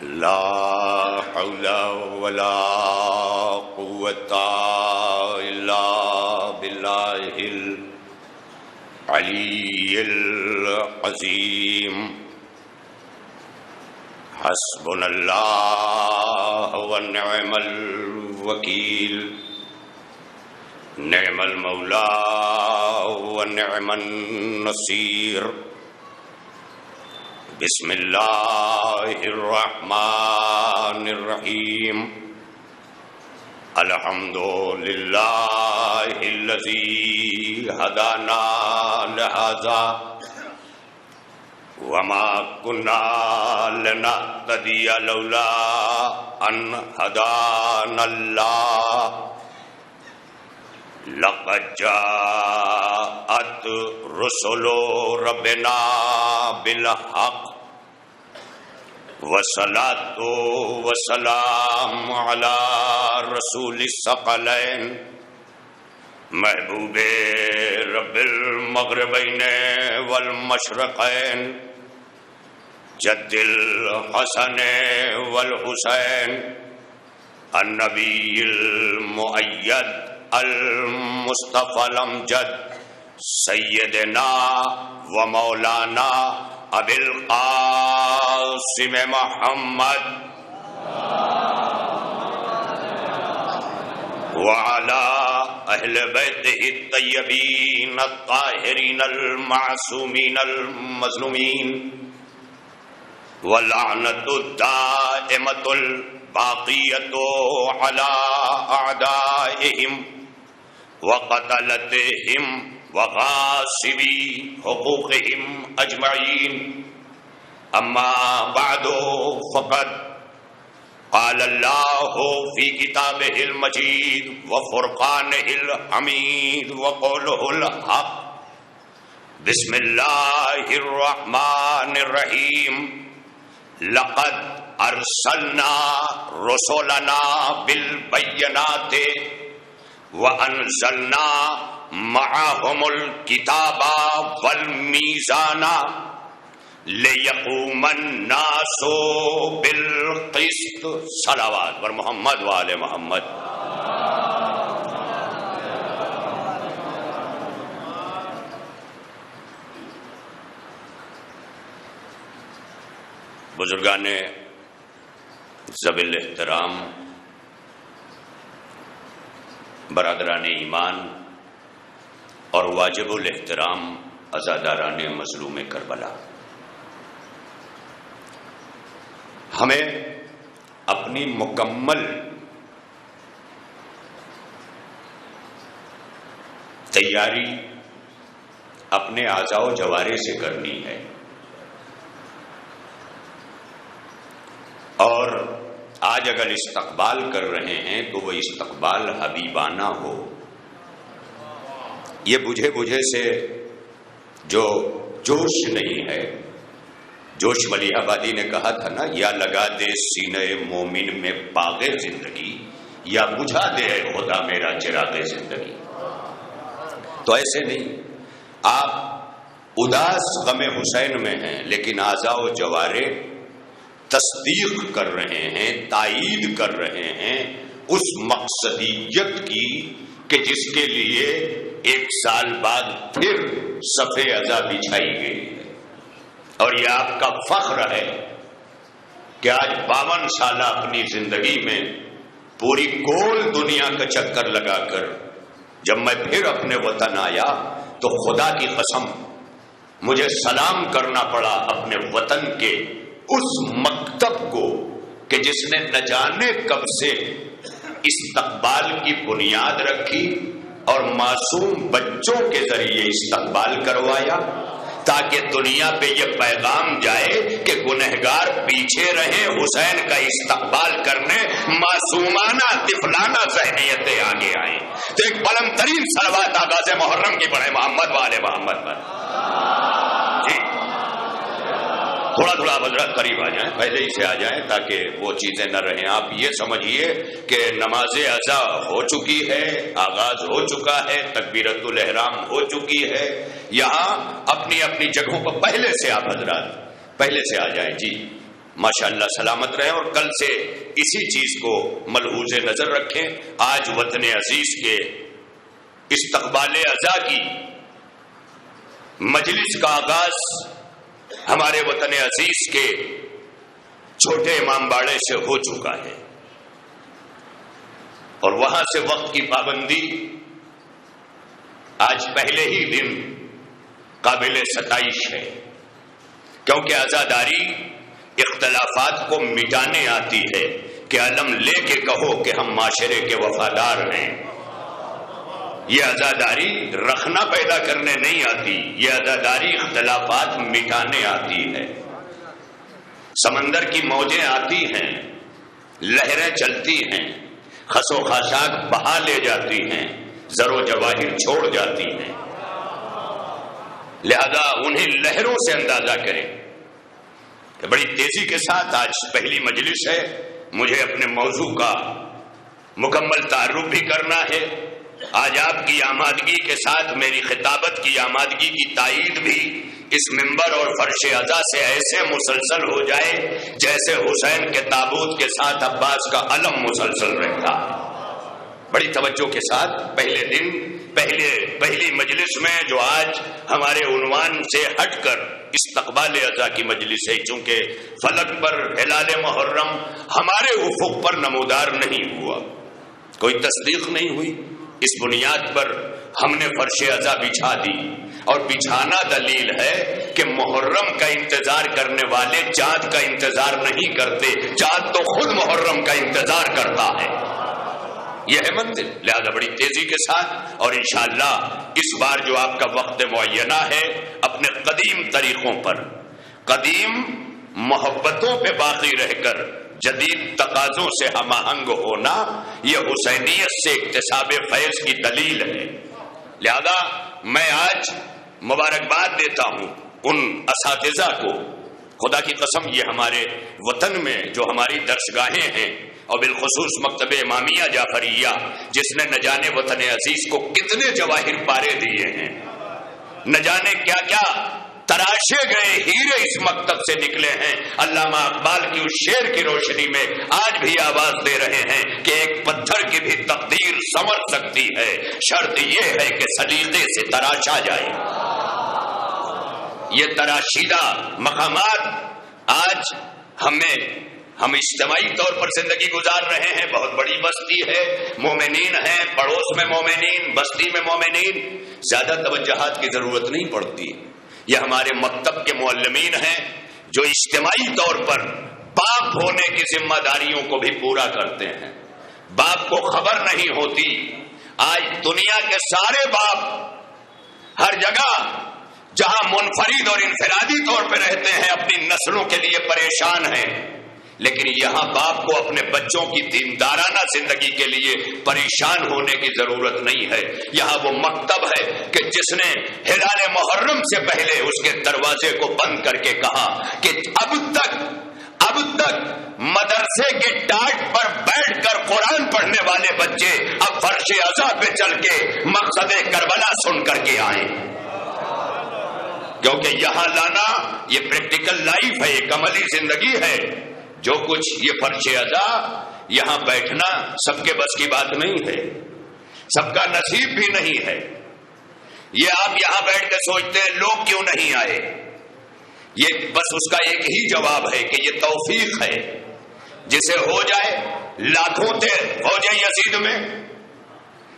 لا حول ولا قوة إلا بالله العلي العظيم حسبنا الله ونعم الوكيل نعم المولى ونعم النصير بسم الله الرحمن الرحيم الحمد لله الذي هدانا لهذا وما كنا لنهتدي لولا أن هدانا الله لقد جاءت رسل ربنا بالحق والصلاة والسلام على رسول الثقلين محبوب رب المغربين والمشرقين جد الحسن والحسين النبي المؤيد المصطفى الامجد سیدنا و مولانا ابی القاسم محمد وعلى اہل بیتہ الطیبین الطاہرین المعصومین المظلومین واللعنۃ الدائمۃ الباقیۃ علی اعدائہم وقتلتهم وغاصبی حقوقهم اجمعین اما بعد فقد قال اللہ فی کتابہ المجید وفرقانہ الحمید وقولہ الحق بسم اللہ الرحمن الرحیم لقد ارسلنا رسولنا بالبینات وَأَنزَلْنَا مَعَهُمُ الْكِتَابَ وَالْمِيزَانَ لِيَقُومَ النَّاسُ بِالْقِسْطِ صلوات پر محمد وآل محمد. بزرگان ذوی الاحترام، برادران ایمان اور واجب الاحترام عزاداران مظلوم کربلا، ہمیں اپنی مکمل تیاری اپنے اعضاء و جوارح سے کرنی ہے اور آج اگر استقبال کر رہے ہیں تو وہ استقبال حبیبانہ ہو. یہ بجھے بجھے سے جو جوش نہیں ہے، جوش ولی آبادی نے کہا تھا نا، یا لگا دے سینہ مومن میں باغ زندگی یا بجھا دے خدا میرا چراغ زندگی. تو ایسے نہیں، آپ اداس غم حسین میں ہیں لیکن اعضاء و جوارح تصدیق کر رہے ہیں، تائید کر رہے ہیں اس مقصدیت کی کہ جس کے لیے 1 سال بعد پھر صف عزا بچھائی گئی ہے. اور یہ آپ کا فخر ہے کہ آج 52 سالہ اپنی زندگی میں پوری گول دنیا کا چکر لگا کر جب میں پھر اپنے وطن آیا تو خدا کی قسم مجھے سلام کرنا پڑا اپنے وطن کے اس مکتب کو کہ جس نے نہ جانے کب سے استقبال کی بنیاد رکھی اور معصوم بچوں کے ذریعے استقبال کروایا تاکہ دنیا پہ یہ پیغام جائے کہ گنہگار پیچھے رہیں، حسین کا استقبال کرنے معصومانہ طفلانہ ذہنیتیں آگے آئیں. تو ایک بلند ترین صلوات آغاز محرم کی پڑھیں محمد والے محمد پر. جی تھوڑا تھوڑا حضرات قریب آ جائیں، پہلے ہی سے آ جائیں تاکہ وہ چیزیں نہ رہیں. آپ یہ سمجھیے کہ نماز عزا ہو چکی ہے، آغاز ہو چکا ہے، تکبیرۃ الاحرام ہو چکی ہے. یہاں اپنی اپنی جگہوں پر پہلے سے آپ حضرات پہلے سے آ جائیں. جی ماشاءاللہ سلامت رہیں اور کل سے اسی چیز کو ملحوظ نظر رکھیں. آج وطن عزیز کے استقبال عزا کی مجلس کا آغاز ہمارے وطن عزیز کے چھوٹے امام باڑے سے ہو چکا ہے اور وہاں سے وقت کی پابندی آج پہلے ہی دن قابل ستائش ہے، کیونکہ عزاداری اختلافات کو مٹانے آتی ہے کہ علم لے کے کہو کہ ہم معاشرے کے وفادار ہیں. یہ عزاداری رکھنا پیدا کرنے نہیں آتی، یہ عزاداری اختلافات مٹانے آتی ہے. سمندر کی موجیں آتی ہیں، لہریں چلتی ہیں، خس و خاشاک بہا لے جاتی ہیں، زر و جواہر چھوڑ جاتی ہیں. لہذا انہیں لہروں سے اندازہ کریں. بڑی تیزی کے ساتھ آج پہلی مجلس ہے، مجھے اپنے موضوع کا مکمل تعارف بھی کرنا ہے. آج آپ کی آمادگی کے ساتھ میری خطابت کی آمادگی کی تائید بھی اس منبر اور فرش عزا سے ایسے مسلسل ہو جائے جیسے حسین کے تابوت کے ساتھ عباس کا علم مسلسل رہتا ہے. بڑی توجہ کے ساتھ پہلے دن پہلی مجلس میں جو آج ہمارے عنوان سے ہٹ کر استقبال عزا کی مجلس ہے، چونکہ فلک پر ہلال محرم ہمارے افق پر نمودار نہیں ہوا، کوئی تصدیق نہیں ہوئی، اس بنیاد پر ہم نے فرش عزا بچھا دی. اور بچھانا دلیل ہے کہ محرم کا انتظار کرنے والے چاند کا انتظار نہیں کرتے، چاند تو خود محرم کا انتظار کرتا ہے. یہ ہے منزل. لہذا بڑی تیزی کے ساتھ اور انشاءاللہ اس بار جو آپ کا وقت معینہ ہے اپنے قدیم طریقوں پر، قدیم محبتوں پہ باقی رہ کر جدید تقاضوں سے ہم آہنگ ہونا، یہ حسینیت سے اکتساب فیض کی دلیل ہے. لہذا میں آج مبارکباد دیتا ہوں ان اساتذہ کو. خدا کی قسم یہ ہمارے وطن میں جو ہماری درسگاہیں ہیں اور بالخصوص مکتب امامیہ جعفریہ جس نے نہ جانے وطن عزیز کو کتنے جواہر پارے دیے ہیں، نہ جانے کیا کیا تراشے گئے ہیرے اس مکتب سے نکلے ہیں. علامہ اقبال کی اس شعر کی روشنی میں آج بھی آواز دے رہے ہیں کہ ایک پتھر کی بھی تقدیر سنور سکتی ہے، شرط یہ ہے کہ سلیقے سے تراشا جائے. یہ تراشیدہ مقامات آج ہم اجتماعی طور پر زندگی گزار رہے ہیں. بہت بڑی بستی ہے، مومنین ہیں، پڑوس میں مومنین، بستی میں مومنین، زیادہ توجہات کی ضرورت نہیں پڑتی. یہ ہمارے مکتب کے معلمین ہیں جو اجتماعی طور پر باپ ہونے کی ذمہ داریوں کو بھی پورا کرتے ہیں. باپ کو خبر نہیں ہوتی. آج دنیا کے سارے باپ ہر جگہ جہاں منفرد اور انفرادی طور پہ رہتے ہیں اپنی نسلوں کے لیے پریشان ہیں، لیکن یہاں باپ کو اپنے بچوں کی دیندارانہ زندگی کے لیے پریشان ہونے کی ضرورت نہیں ہے. یہاں وہ مکتب ہے کہ جس نے ہلال محرم سے پہلے اس کے دروازے کو بند کر کے کہا کہ اب تک مدرسے کے ٹاٹ پر بیٹھ کر قرآن پڑھنے والے بچے اب فرش عزا پہ چل کے مقصد کربلا سن کر کے آئیں، کیونکہ یہاں لانا یہ پریکٹیکل لائف ہے، ایک عملی زندگی ہے. جو کچھ یہ فرش عزا یہاں بیٹھنا سب کے بس کی بات نہیں ہے، سب کا نصیب بھی نہیں ہے. یہ آپ یہاں بیٹھ کے سوچتے ہیں لوگ کیوں نہیں آئے، یہ بس اس کا ایک ہی جواب ہے کہ یہ توفیق ہے. جسے ہو جائے لاکھوں تھے فوج یزید میں،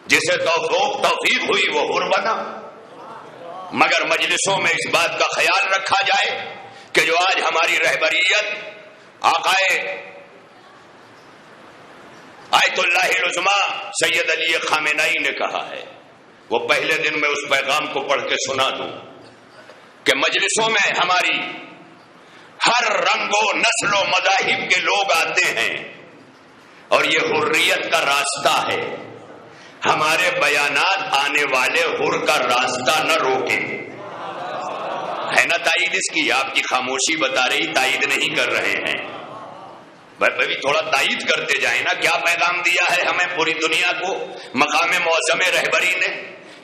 جسے توفیق ہوئی وہ حر بنا. مگر مجلسوں میں اس بات کا خیال رکھا جائے کہ جو آج ہماری رہبریت آقائے آیت اللہ العظمیٰ سید علی خامنئی نے کہا ہے، وہ پہلے دن میں اس پیغام کو پڑھ کے سنا دوں کہ مجلسوں میں ہماری ہر رنگ و نسل و مذاہب کے لوگ آتے ہیں اور یہ حریت کا راستہ ہے. ہمارے بیانات آنے والے حر کا راستہ نہ روکیں. ہے نا تائید اس کی؟ آپ کی خاموشی بتا رہی تائید نہیں کر رہے ہیں. بھائی تھوڑا تائید کرتے جائیں نا. کیا پیغام دیا ہے ہمیں پوری دنیا کو مقام معظم رہبری نے؟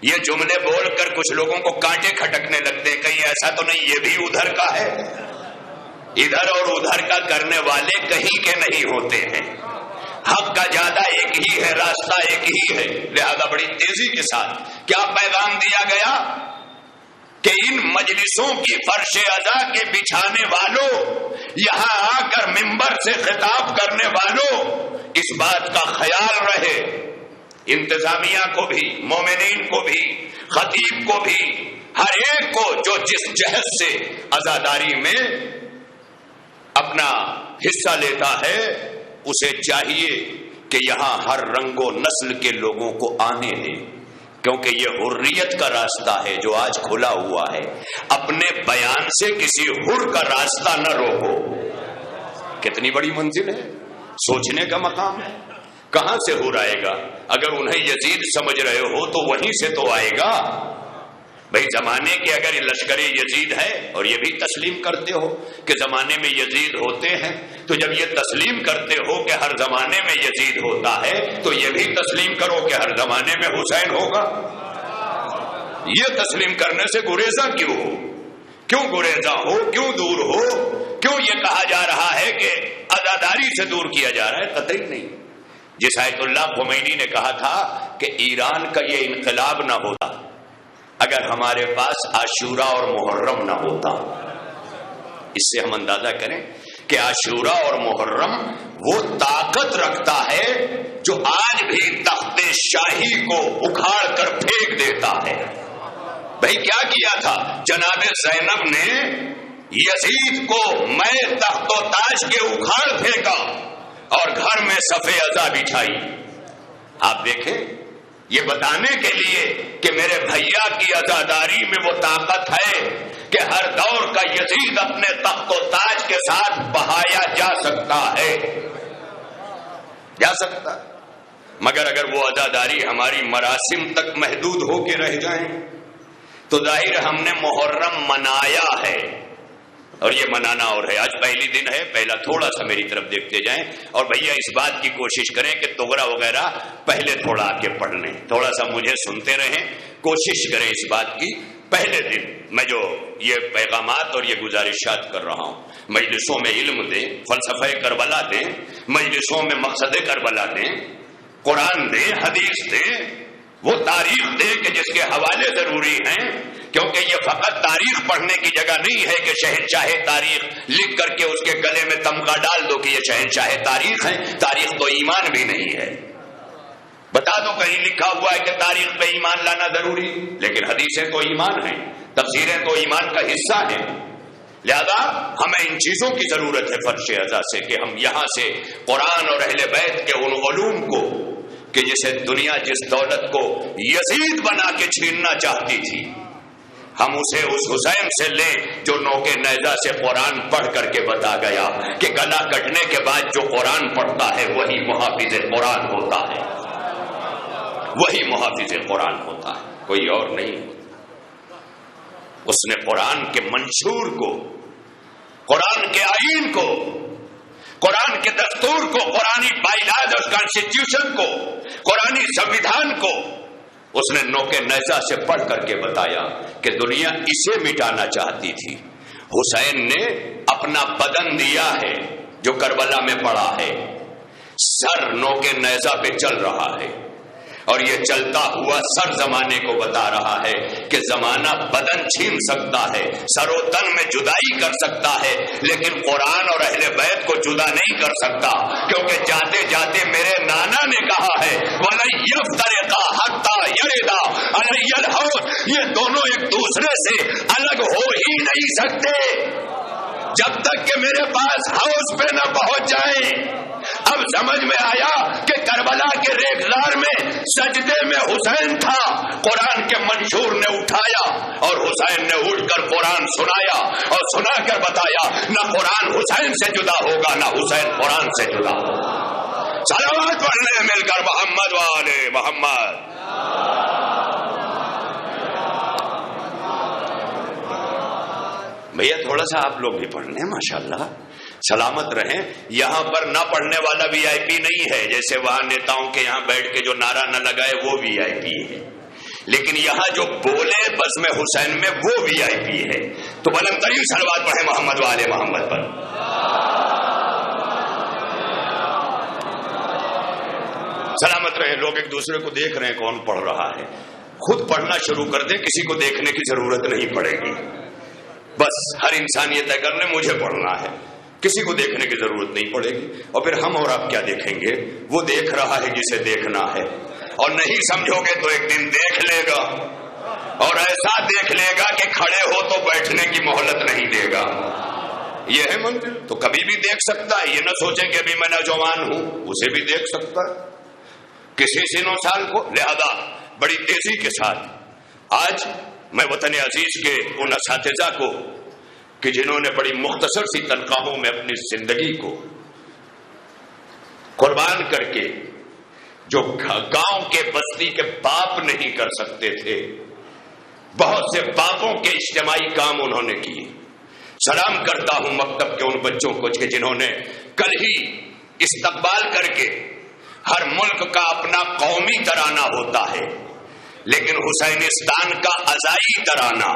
یہ جملے بول کر کچھ لوگوں کو کانٹے کھٹکنے لگتے ہیں، کہیں ایسا تو نہیں یہ بھی ادھر کا ہے. ادھر اور ادھر کا کرنے والے کہیں کے نہیں ہوتے ہیں. حق کا زیادہ ایک ہی ہے، راستہ ایک ہی ہے. لہذا بڑی تیزی کے ساتھ کیا پیغام دیا گیا کہ ان مجلسوں کی فرش ازا کے بچھانے والوں، یہاں آ کر منبر سے خطاب کرنے والوں، اس بات کا خیال رہے، انتظامیہ کو بھی، مومنین کو بھی، خطیب کو بھی، ہر ایک کو جو جس جہد سے عزاداری میں اپنا حصہ لیتا ہے اسے چاہیے کہ یہاں ہر رنگ و نسل کے لوگوں کو آنے دیں، کیونکہ یہ حریت کا راستہ ہے جو آج کھلا ہوا ہے. اپنے بیان سے کسی حر کا راستہ نہ روکو. کتنی بڑی منزل ہے، سوچنے کا مقام ہے. کہاں سے حر آئے گا؟ اگر انہیں یزید سمجھ رہے ہو تو وہیں سے تو آئے گا. بھئی زمانے کے اگر لشکر یزید ہے اور یہ بھی تسلیم کرتے ہو کہ زمانے میں یزید ہوتے ہیں، تو جب یہ تسلیم کرتے ہو کہ ہر زمانے میں یزید ہوتا ہے تو یہ بھی تسلیم کرو کہ ہر زمانے میں حسین ہوگا. یہ تسلیم کرنے سے گریزاں کیوں ہو؟ کیوں گریزاں ہو؟ کیوں دور ہو؟ کیوں یہ کہا جا رہا ہے کہ عزاداری سے دور کیا جا رہا ہے؟ قطعی نہیں. جس آیت اللہ خمینی نے کہا تھا کہ ایران کا یہ انقلاب نہ ہوتا اگر ہمارے پاس عاشورہ اور محرم نہ ہوتا. اس سے ہم اندازہ کریں کہ عاشورہ اور محرم وہ طاقت رکھتا ہے جو آج بھی تخت شاہی کو اکھاڑ کر پھینک دیتا ہے. بھائی کیا کیا تھا جناب زینب نے؟ یزید کو میں تخت و تاج کے اکھاڑ پھینکا اور گھر میں صف ازا بچھائی. آپ دیکھیں، یہ بتانے کے لیے کہ میرے بھیا کی عزاداری میں وہ طاقت ہے کہ ہر دور کا یزید اپنے تخت و تاج کے ساتھ بہایا جا سکتا ہے، جا سکتا. مگر اگر وہ عزاداری ہماری مراسم تک محدود ہو کے رہ جائیں تو ظاہر ہم نے محرم منایا ہے، اور یہ منانا اور ہے. آج پہلی دن ہے، پہلا تھوڑا سا میری طرف دیکھتے جائیں اور بھیا اس بات کی کوشش کریں کہ تغرا وغیرہ پہلے تھوڑا آ کے پڑھ لیں، تھوڑا سا مجھے سنتے رہیں، کوشش کریں اس بات کی. پہلے دن میں جو یہ پیغامات اور یہ گزارشات کر رہا ہوں، مجلسوں میں علم دیں، فلسفہ کربلا دیں، مجلسوں میں مقصد کربلا دیں، قرآن دیں، حدیث دیں، وہ تاریخ دیں کہ جس کے حوالے ضروری ہیں، کیونکہ یہ فقط تاریخ پڑھنے کی جگہ نہیں ہے کہ شہنشاہ تاریخ لکھ کر کے اس کے گلے میں تمغہ ڈال دو کہ یہ شہنشاہ تاریخ ہے. تاریخ تو ایمان بھی نہیں ہے. بتا دو کہیں لکھا ہوا ہے کہ تاریخ پہ ایمان لانا ضروری، لیکن حدیثیں تو ایمان ہیں، تفسیریں تو ایمان کا حصہ ہیں. لہذا ہمیں ان چیزوں کی ضرورت ہے فرش ازا سے کہ ہم یہاں سے قرآن اور اہل بیت کے ان علوم کو کہ جسے دنیا جس دولت کو یزید بنا کے چھیننا چاہتی تھی، ہم اسے اس حسین سے لیں جو نوکے نیزہ سے قرآن پڑھ کر کے بتا گیا کہ گلا کٹنے کے بعد جو قرآن پڑھتا ہے وہی محافظ قرآن ہوتا ہے، وہی محافظ قرآن ہوتا ہے، کوئی اور نہیں ہوتا. اس نے قرآن کے منشور کو، قرآن کے آئین کو، قرآن کے دستور کو، قرآنی بائیلاز اور کانسٹیٹیوشن کو، قرآنی سنویدھان کو اس نے نوکے نیزہ سے پڑھ کر کے بتایا کہ دنیا اسے مٹانا چاہتی تھی. حسین نے اپنا بدن دیا ہے جو کربلا میں پڑا ہے، سر نوکے نیزہ پہ چل رہا ہے، اور یہ چلتا ہوا سر زمانے کو بتا رہا ہے کہ زمانہ بدن چھین سکتا ہے، سر و تن میں جدائی کر سکتا ہے، لیکن قرآن اور اہل بیت کو جدا نہیں کر سکتا، کیونکہ جاتے جاتے میرے نانا نے کہا ہے وَلَن يَفْتَرِقَا حَتَّى يَرِدَا عَلَيَّ الْحَوْض، یہ دونوں ایک دوسرے سے الگ ہو ہی نہیں سکتے جب تک کہ میرے پاس حوض پہ نہ پہنچ جائیں. اب سمجھ میں آیا کہ کربلا کے ریگزار میں سجدے میں حسین تھا، قرآن کے منشور نے اٹھایا اور حسین نے اٹھ کر قرآن سنایا اور سنا کر بتایا نہ قرآن حسین سے جدا ہوگا نہ حسین قرآن سے جدا ہوگا. صلوات پڑھنے مل کر محمد والے محمد. بھیا تھوڑا سا آپ لوگ بھی پڑھ لیں، ماشاءاللہ سلامت رہیں. یہاں پر نہ پڑھنے والا وی آئی پی نہیں ہے، جیسے وہاں نیتاؤں کے یہاں بیٹھ کے جو نعرہ نہ لگائے وہ وی آئی پی ہے. لیکن یہاں جو بولے بس میں حسین میں وہ VIP ہے. تو بلند ترین صلوات پڑھیں محمد والے محمد پر. سلامت رہے. لوگ ایک دوسرے کو دیکھ رہے ہیں کون پڑھ رہا ہے. خود پڑھنا شروع کر دیں, کسی کو دیکھنے کی ضرورت نہیں پڑے گی. بس ہر انسان یہ طے کر لے مجھے پڑھنا ہے, کسی کو دیکھنے کی ضرورت نہیں پڑے گی. اور پھر ہم اور آپ کیا دیکھیں گے؟ وہ دیکھ رہا ہے جسے دیکھنا ہے, اور نہیں سمجھو گے تو ایک دن دیکھ لے گا, اور ایسا دیکھ لے گا کہ کھڑے ہو تو بیٹھنے کی مہلت نہیں دے گا. یہ ہے منزل. تو کبھی بھی دیکھ سکتا ہے, یہ نہ سوچیں کہ ابھی میں نوجوان ہوں, اسے بھی دیکھ سکتا ہے کسی سن و سال کو. لہذا بڑی تیزی کے ساتھ آج میں وطن عزیز کے ان اساتذہ کو کہ جنہوں نے بڑی مختصر سی تنخواہوں میں اپنی زندگی کو قربان کر کے, جو گاؤں کے بستی کے باپ نہیں کر سکتے تھے, بہت سے باپوں کے اجتماعی کام انہوں نے کیے. سلام کرتا ہوں مکتب کے ان بچوں کو کہ جنہوں نے کل ہی استقبال کر کے, ہر ملک کا اپنا قومی ترانہ ہوتا ہے, لیکن حسینستان کا عزائی ترانہ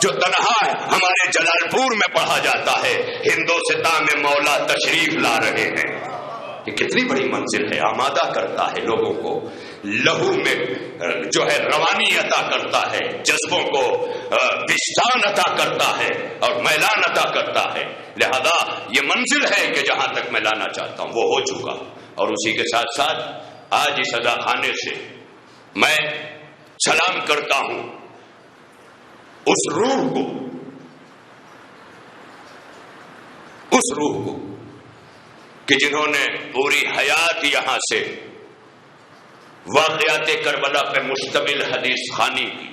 جو تنہا ہمارے جلال پور میں پڑھا جاتا ہے, ہندوستان میں مولا تشریف لا رہے ہیں. یہ کتنی بڑی منزل ہے. آمادہ کرتا ہے لوگوں کو, لہو میں جو ہے روانی عطا کرتا ہے, جذبوں کو وجدان عطا کرتا ہے اور میلان عطا کرتا ہے. لہذا یہ منزل ہے کہ جہاں تک میں لانا چاہتا ہوں وہ ہو چکا. اور اسی کے ساتھ ساتھ آج اس اذا خانے سے میں سلام کرتا ہوں اس روح کو کہ جنہوں نے پوری حیات یہاں سے واقعات کربلا پہ مشتمل حدیث خوانی کی.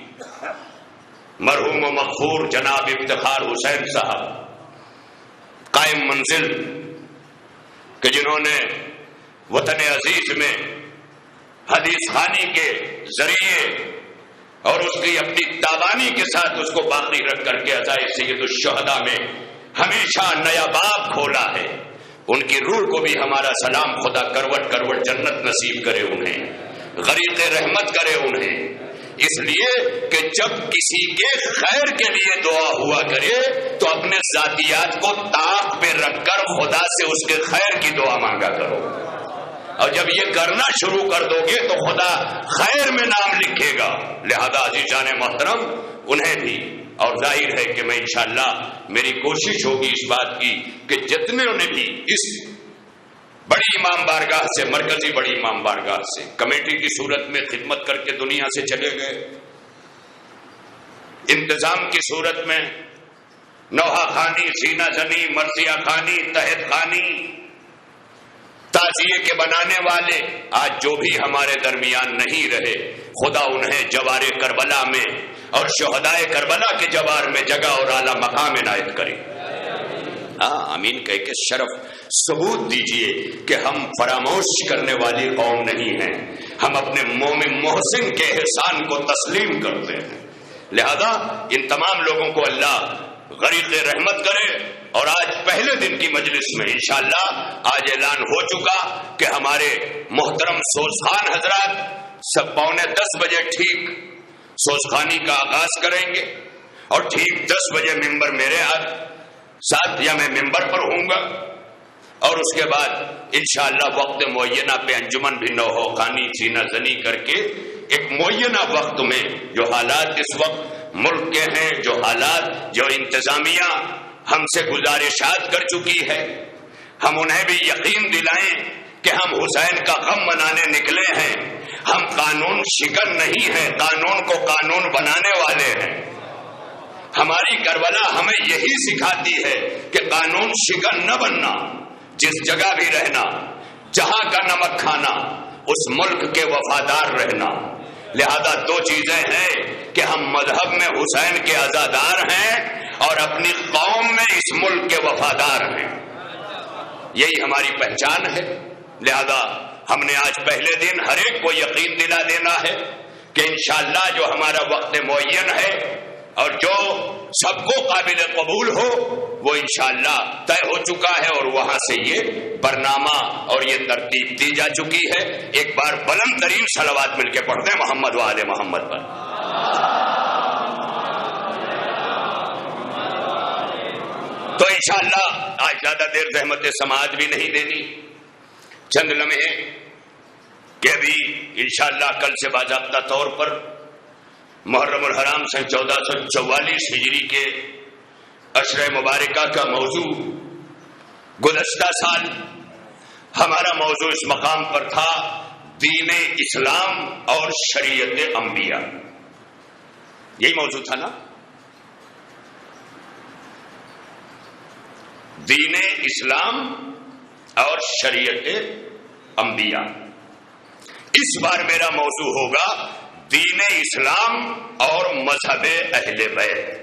مرحوم و مغفور جناب افتخار حسین صاحب قائم منزل کہ جنہوں نے وطن عزیز میں حدیث خوانی کے ذریعے اور اس کی اپنی تابانی کے ساتھ اس کو باقی رکھ کر کے عزائے سید الشہداء میں ہمیشہ نیا باب کھولا ہے. ان کی روح کو بھی ہمارا سلام. خدا کروٹ کروٹ جنت نصیب کرے انہیں, غریق رحمت کرے انہیں. اس لیے کہ جب کسی کے خیر کے لیے دعا ہوا کرے تو اپنے ذاتیات کو طاق پہ رکھ کر خدا سے اس کے خیر کی دعا مانگا کرو. اور جب یہ کرنا شروع کر دو گے تو خدا خیر میں نام لکھے گا. لہذا عزیزان محترم انہیں بھی, اور ظاہر ہے کہ میں انشاءاللہ میری کوشش ہوگی اس بات کی کہ جتنے نے بھی اس بڑی امام بارگاہ سے, مرکزی بڑی امام بارگاہ سے کمیٹی کی صورت میں خدمت کر کے دنیا سے چلے گئے, انتظام کی صورت میں نوحہ خانی, سینہ زنی, مرثیہ خانی, تحت خانی, تعزیے کے بنانے والے آج جو بھی ہمارے درمیان نہیں رہے, خدا انہیں جوار کربلا میں اور شہدائے کربلا کے جوار میں جگہ اور اعلیٰ مقام عنایت کرے. آمین کہہ کے شرف ثبوت دیجئے کہ ہم فراموش کرنے والی قوم نہیں ہیں, ہم اپنے مومن محسن کے احسان کو تسلیم کرتے ہیں. لہذا ان تمام لوگوں کو اللہ غریق رحمت کرے. اور آج پہلے دن کی مجلس میں انشاءاللہ آج اعلان ہو چکا کہ ہمارے محترم سوزخان حضرات 9:15 بجے ٹھیک سوزخانی کا آغاز کریں گے, اور ٹھیک 10 بجے ممبر میرے ساتھ یا میں ممبر پر ہوں گا, اور اس کے بعد انشاءاللہ وقت معینہ پہ انجمن بھی نوحہ خانی سینہ زنی کر کے ایک معینہ وقت میں جو حالات اس وقت ملک کے ہیں, جو حالات جو انتظامیہ ہم سے گزارشات کر چکی ہے, ہم انہیں بھی یقین دلائیں کہ ہم حسین کا غم منانے نکلے ہیں. ہم قانون شکن نہیں ہیں, قانون کو قانون بنانے والے ہیں. ہماری کربلا ہمیں یہی سکھاتی ہے کہ قانون شکن نہ بننا, جس جگہ بھی رہنا, جہاں کا نمک کھانا, اس ملک کے وفادار رہنا. لہذا 2 چیزیں ہیں کہ ہم مذہب میں حسین کے عزادار ہیں اور اپنی قوم میں اس ملک کے وفادار ہیں. یہی ہماری پہچان ہے. لہذا ہم نے آج پہلے دن ہر ایک کو یقین دلا دینا ہے کہ انشاءاللہ جو ہمارا وقت معین ہے اور جو سب کو قابل قبول ہو وہ انشاءاللہ طے ہو چکا ہے، اور وہاں سے یہ برنامہ اور یہ ترتیب دی جا چکی ہے۔ ایک بار بلند ترین صلوات مل کے پڑھ دیں محمد و آل محمد پر۔ تو انشاءاللہ آج زیادہ دیر زحمت سماعت بھی نہیں دینی، چند لمحے کہ ابھی انشاءاللہ کل سے باضابطہ طور پر محرم الحرام سے 1444 ہجری کے عشرہ مبارکہ کا موضوع، گزشتہ سال ہمارا موضوع اس مقام پر تھا دین اسلام اور شریعت انبیاء، یہی موضوع تھا نا؟ دین اسلام اور شریعت انبیاء۔ اس بار میرا موضوع ہوگا دین اسلام اور مذہب اہل بیت۔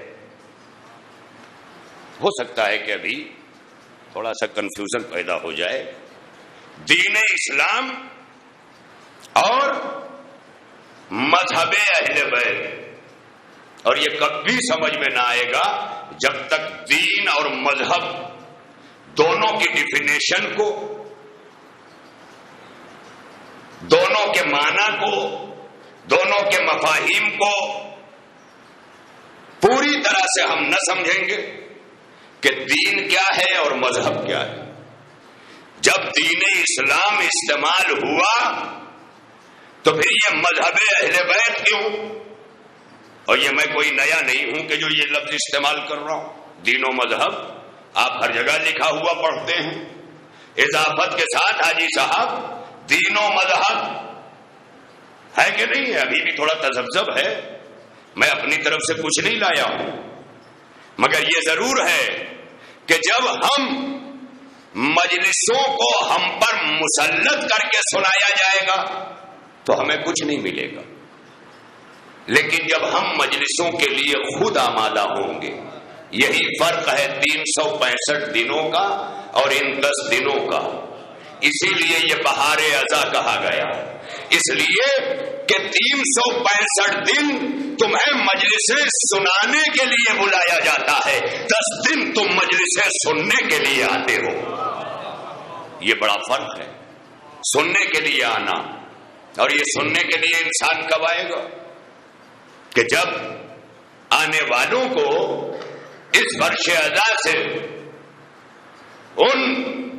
ہو سکتا ہے کہ ابھی تھوڑا سا کنفیوژن پیدا ہو جائے، دین اسلام اور مذہب اہل بیت، اور یہ کبھی سمجھ میں نہ آئے گا جب تک دین اور مذہب دونوں کی ڈیفینیشن کو، دونوں کے معنی کو، دونوں کے مفاہیم کو پوری طرح سے ہم نہ سمجھیں گے کہ دین کیا ہے اور مذہب کیا ہے۔ جب دین اسلام استعمال ہوا تو پھر یہ مذہب اہل بیت کیوں؟ اور یہ میں کوئی نیا نہیں ہوں کہ جو یہ لفظ استعمال کر رہا ہوں۔ دین و مذہب آپ ہر جگہ لکھا ہوا پڑھتے ہیں، اضافت کے ساتھ حاجی صاحب دین و مذہب ہے کہ نہیں ہے؟ ابھی بھی تھوڑا تذبذب ہے، میں اپنی طرف سے کچھ نہیں لایا ہوں، مگر یہ ضرور ہے کہ جب ہم مجلسوں کو ہم پر مسلط کر کے سنایا جائے گا تو ہمیں کچھ نہیں ملے گا، لیکن جب ہم مجلسوں کے لیے خود آمادہ ہوں گے، یہی فرق ہے 365 دنوں کا اور ان 10 دنوں کا۔ اسی لیے یہ بہار عزا کہا گیا، اس لیے کہ 365 دن تمہیں مجلسیں سنانے کے لیے بلایا جاتا ہے، 10 دن تم مجلسیں سننے کے لیے آتے ہو۔ یہ بڑا فرق ہے، سننے کے لیے آنا، اور یہ سننے کے لیے انسان کب آئے گا؟ کہ جب آنے والوں کو اس فرش عزا سے ان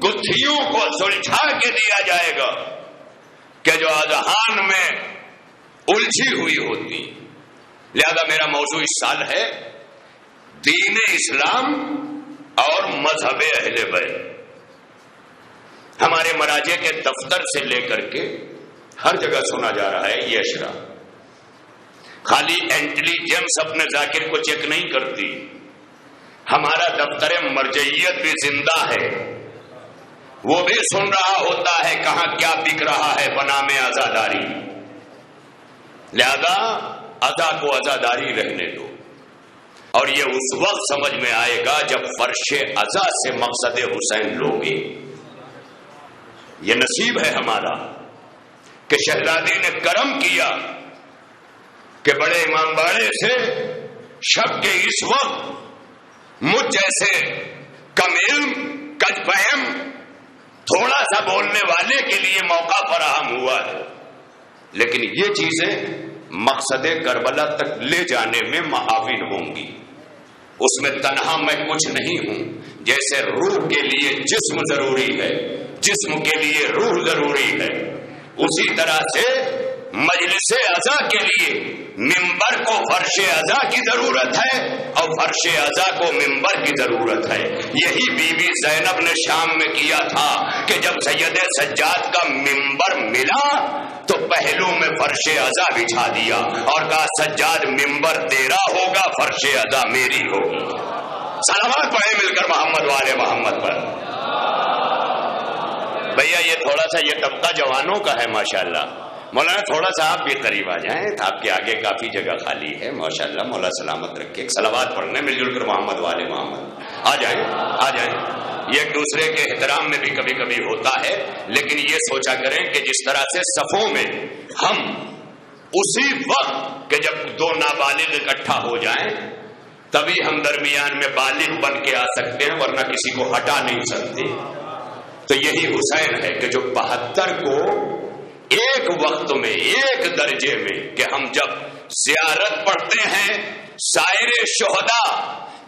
گتھیوں کو سلجھا کے دیا جائے گا کہ جو اذہان میں الجھی ہوئی ہوتی۔ لہذا میرا موضوع اس سال ہے دین اسلام اور مذہب اہل بیت۔ ہمارے مراجع کے دفتر سے لے کر کے ہر جگہ سنا جا رہا ہے یہ اشرا۔ خالی انٹیلیجنس اپنے ذاکر کو چیک نہیں کرتی، ہمارا دفتر مرجعیت بھی زندہ ہے، وہ بھی سن رہا ہوتا ہے کہاں کیا بک رہا ہے بنام عزاداری۔ لہذا عزا کو عزاداری رہنے دو، اور یہ اس وقت سمجھ میں آئے گا جب فرش عزا سے مقصد حسین لوگے۔ یہ نصیب ہے ہمارا کہ شہزادی نے کرم کیا کہ بڑے امام باڑے سے شب کے اس وقت مجھ جیسے کم علم، کج فہم، تھوڑا سا بولنے والے کے لیے موقع فراہم ہوا ہے، لیکن یہ چیزیں مقصد کربلا تک لے جانے میں معاون ہوں گی۔ اس میں تنہا میں کچھ نہیں ہوں، جیسے روح کے لیے جسم ضروری ہے، جسم کے لیے روح ضروری ہے، اسی طرح سے مجلس عزا کے لیے منبر کو فرش عزا کی ضرورت ہے اور فرش عزا کو منبر کی ضرورت ہے۔ یہی بی بی زینب نے شام میں کیا تھا کہ جب سید سجاد کا منبر ملا تو پہلو میں فرش عزا بچھا دیا اور کہا سجاد منبر تیرا ہوگا، فرش عزا میری ہوگی۔ صلوات پڑھیں مل کر محمد والے محمد پر۔ بھیا یہ تھوڑا سا یہ طبقہ جوانوں کا ہے ماشاءاللہ، مولانا تھوڑا سا آپ بھی قریب آ جائیں، آپ کے آگے کافی جگہ خالی ہے ماشاءاللہ، مولا سلامت رکھے۔ صلوات پڑھنے مل جل کر محمد والے محمد، آ جائیں آ جائیں۔ یہ ایک دوسرے کے احترام میں بھی کبھی کبھی ہوتا ہے، لیکن یہ سوچا کریں کہ جس طرح سے صفوں میں ہم اسی وقت کہ جب دو نابالغ اکٹھا ہو جائیں تبھی ہم درمیان میں بالغ بن کے آ سکتے ہیں، ورنہ کسی کو ہٹا نہیں سکتے۔ تو یہی حسین ہے کہ جو 72 کو ایک وقت میں، ایک درجے میں، کہ ہم جب زیارت پڑھتے ہیں سائر شہداء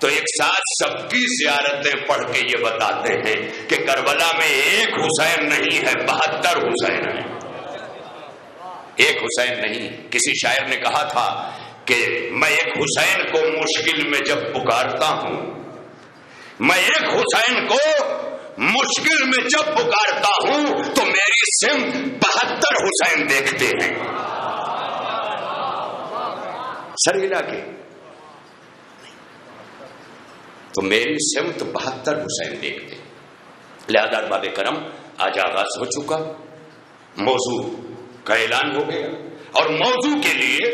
تو ایک ساتھ سب کی زیارتیں پڑھ کے یہ بتاتے ہیں کہ کربلا میں ایک حسین نہیں ہے، 72 حسین ہیں، ایک حسین نہیں۔ کسی شاعر نے کہا تھا کہ میں ایک حسین کو مشکل میں جب پکارتا ہوں، میں ایک حسین کو مشکل میں جب پکارتا ہوں تو میری سمت 72 حسین دیکھتے ہیں، سر ہلا کے، تو میری سمت 72 حسین دیکھتے ہیں۔ لہذا احباب کرم، آج آغاز ہو چکا، موضوع کا اعلان ہو گیا، اور موضوع کے لیے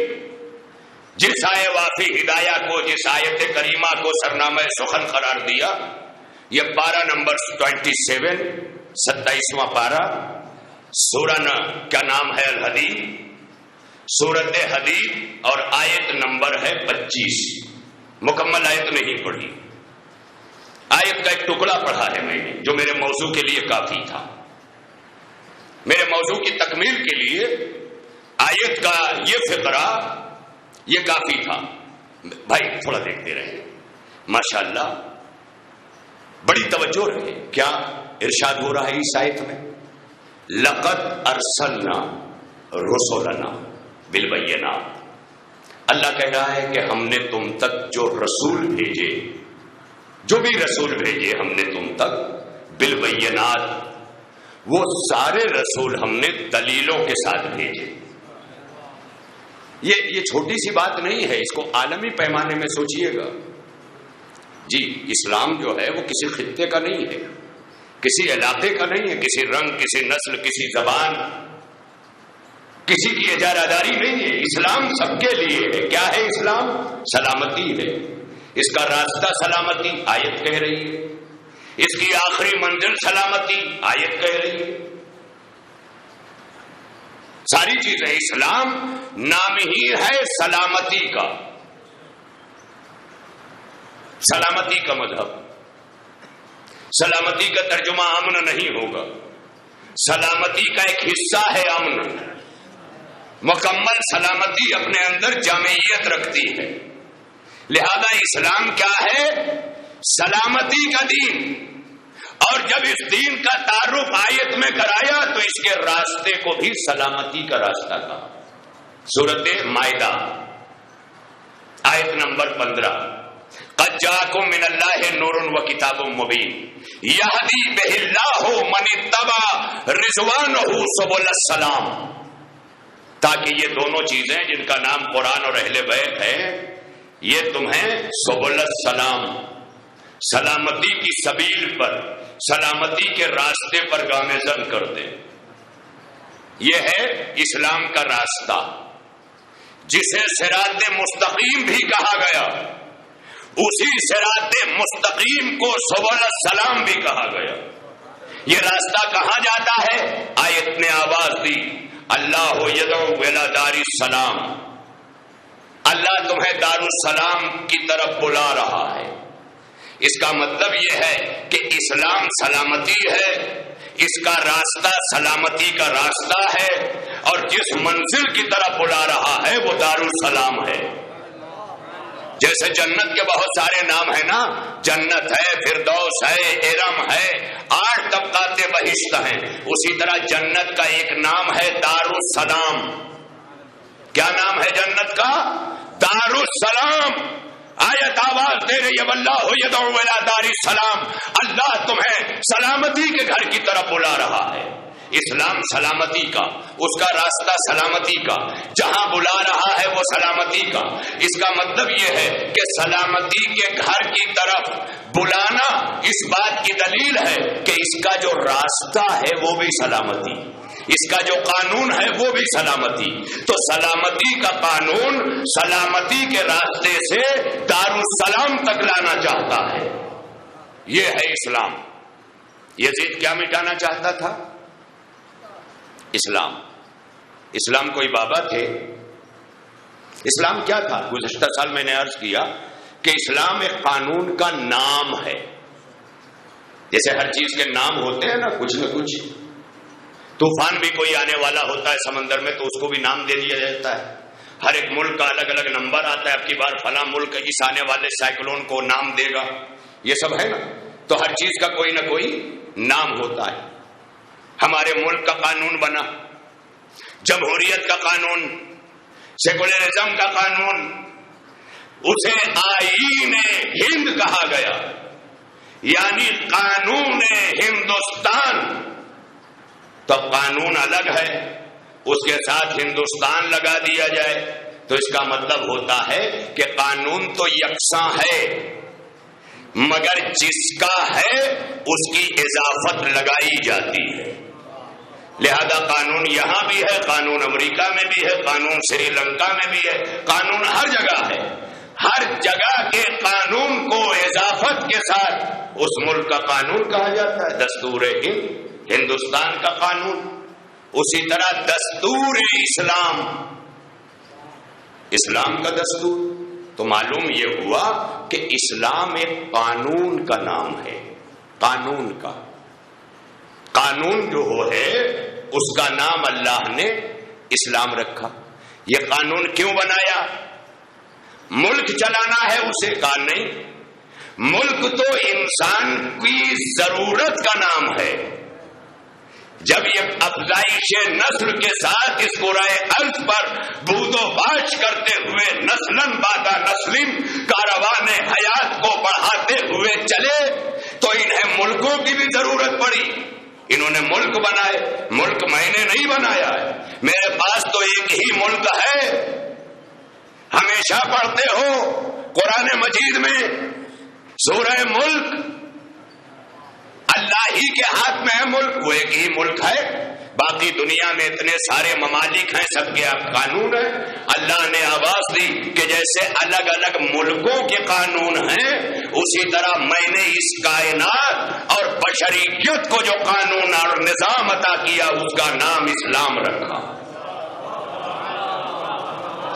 جس آئے وافی ہدایہ کو، جس آیت کریمہ کو سرنامہ سخن قرار دیا، یہ پارہ نمبر 27، 27واں پارہ، سورہ کا نام ہے الحدید، سورت حدید، اور آیت نمبر ہے 25۔ مکمل آیت نہیں پڑھی، آیت کا ایک ٹکڑا پڑھا ہے میں نے، جو میرے موضوع کے لیے کافی تھا۔ میرے موضوع کی تکمیل کے لیے آیت کا یہ فقرہ یہ کافی تھا۔ بھائی تھوڑا دیکھتے رہے، ماشاءاللہ بڑی توجہ رکھے، کیا ارشاد ہو رہا ہے اس آیت میں؟ لقد ارسلنا رسولنا بالبینات، اللہ کہہ رہا ہے کہ ہم نے تم تک جو رسول بھیجے، جو بھی رسول بھیجے ہم نے تم تک، بالبینات، وہ سارے رسول ہم نے دلیلوں کے ساتھ بھیجے۔ یہ چھوٹی سی بات نہیں ہے، اس کو عالمی پیمانے میں سوچئے گا۔ جی اسلام جو ہے وہ کسی خطے کا نہیں ہے، کسی علاقے کا نہیں ہے، کسی رنگ، کسی نسل، کسی زبان، کسی کی اجارہ داری نہیں ہے۔ اسلام سب کے لیے ہے۔ کیا ہے اسلام؟ سلامتی ہے، اس کا راستہ سلامتی، آیت کہہ رہی ہے۔ اس کی آخری منزل سلامتی، آیت کہہ رہی ہے۔ ساری چیزیں، اسلام نام ہی ہے سلامتی کا، سلامتی کا مذہب۔ سلامتی کا ترجمہ امن نہیں ہوگا، سلامتی کا ایک حصہ ہے امن۔ مکمل سلامتی اپنے اندر جامعیت رکھتی ہے، لہذا اسلام کیا ہے؟ سلامتی کا دین۔ اور جب اس دین کا تعارف آیت میں کرایا تو اس کے راستے کو بھی سلامتی کا راستہ کہا۔ سورۃ مائدہ آیت نمبر 15، قد جاءکم من اللہ نور و کتاب مبین یہدی بہ اللہ من اتبع رضوانہ سبل السلام، تاکہ یہ دونوں چیزیں جن کا نام قرآن اور اہل بیت ہے، یہ تمہیں سبل السلام، سلامتی کی سبیل پر، سلامتی کے راستے پر گامزن کر دے۔ یہ ہے اسلام کا راستہ، جسے صراط مستقیم بھی کہا گیا، اسی صراط مستقیم کو سبل السلام بھی کہا گیا۔ یہ راستہ کہاں جاتا ہے؟ آیت نے آواز دی، اللہ یدعو الی دار السلام، اللہ تمہیں دار السلام کی طرف بلا رہا ہے۔ اس کا مطلب یہ ہے کہ اسلام سلامتی ہے، اس کا راستہ سلامتی کا راستہ ہے، اور جس منزل کی طرف بلا رہا ہے وہ دار السلام ہے۔ جیسے جنت کے بہت سارے نام ہیں نا، جنت ہے، فردوس ہے، ارم ہے، 8 طبقات بہشت ہیں، اسی طرح جنت کا ایک نام ہے دار السلام۔ کیا نام ہے جنت کا؟ دار السلام۔ آیت آواز دے رہی ہے، واللہ یدعو الی دار السلام، اللہ تمہیں سلامتی کے گھر کی طرف بلا رہا ہے۔ اسلام سلامتی کا، اس کا راستہ سلامتی کا، جہاں بلا رہا ہے وہ سلامتی کا۔ اس کا مطلب یہ ہے کہ سلامتی کے گھر کی طرف بلانا اس بات کی دلیل ہے کہ اس کا جو راستہ ہے وہ بھی سلامتی، اس کا جو قانون ہے وہ بھی سلامتی۔ تو سلامتی کا قانون سلامتی کے راستے سے دار السلام تک لانا چاہتا ہے، یہ ہے اسلام۔ یزید کیا مٹانا چاہتا تھا؟ اسلام کوئی بابا تھے؟ اسلام کیا تھا؟ گزشتہ سال میں نے عرض کیا کہ اسلام ایک قانون کا نام ہے. جیسے ہر چیز کے نام ہوتے ہیں نا کچھ. طوفان بھی کوئی آنے والا ہوتا ہے سمندر میں تو اس کو بھی نام دے دیا جاتا ہے. ہر ایک ملک کا الگ الگ نمبر آتا ہے. اب کی بار فلاں ملک اس آنے والے سائیکلون کو نام دے گا. یہ سب ہے نا. تو ہر چیز کا کوئی نہ کوئی نام ہوتا ہے. ہمارے ملک کا قانون بنا, جمہوریت کا قانون, سیکولرزم کا قانون, اسے آئین ہند کہا گیا, یعنی قانون ہندوستان. تو قانون الگ ہے, اس کے ساتھ ہندوستان لگا دیا جائے تو اس کا مطلب ہوتا ہے کہ قانون تو یکساں ہے, مگر جس کا ہے اس کی اضافت لگائی جاتی ہے. لہذا قانون یہاں بھی ہے, قانون امریکہ میں بھی ہے, قانون سری لنکا میں بھی ہے, قانون ہر جگہ ہے. ہر جگہ کے قانون کو اضافت کے ساتھ اس ملک کا قانون کہا جاتا ہے. دستور ہند ہندوستان کا قانون. اسی طرح دستور اسلام, اسلام کا دستور. تو معلوم یہ ہوا کہ اسلام ایک قانون کا نام ہے. قانون کا قانون جو ہے اس کا نام اللہ نے اسلام رکھا. یہ قانون کیوں بنایا؟ ملک چلانا ہے اسے کہا نہیں, ملک تو انسان کی ضرورت کا نام ہے. جب یہ افزائش نسل کے ساتھ اس قرائے ارض پر بود و باش کرتے ہوئے نسلن بعد نسلن کاروان حیات کو بڑھاتے ہوئے چلے تو انہیں ملکوں کی بھی ضرورت پڑی. انہوں نے ملک بنائے. ملک میں نے نہیں بنایا ہے, میرے پاس تو ایک ہی ملک ہے. ہمیشہ پڑھتے ہو قرآن مجید میں سورہ ملک, اللہ ہی کے ہاتھ میں ہے ملک, وہ ایک ہی ملک ہے. باقی دنیا میں اتنے سارے ممالک ہیں, سب کے قانون ہیں. اللہ نے آواز دی کہ جیسے الگ الگ ملکوں کے قانون ہیں اسی طرح میں نے اس کائنات اور بشریت کو جو قانون اور نظام عطا کیا اس کا نام اسلام رکھا.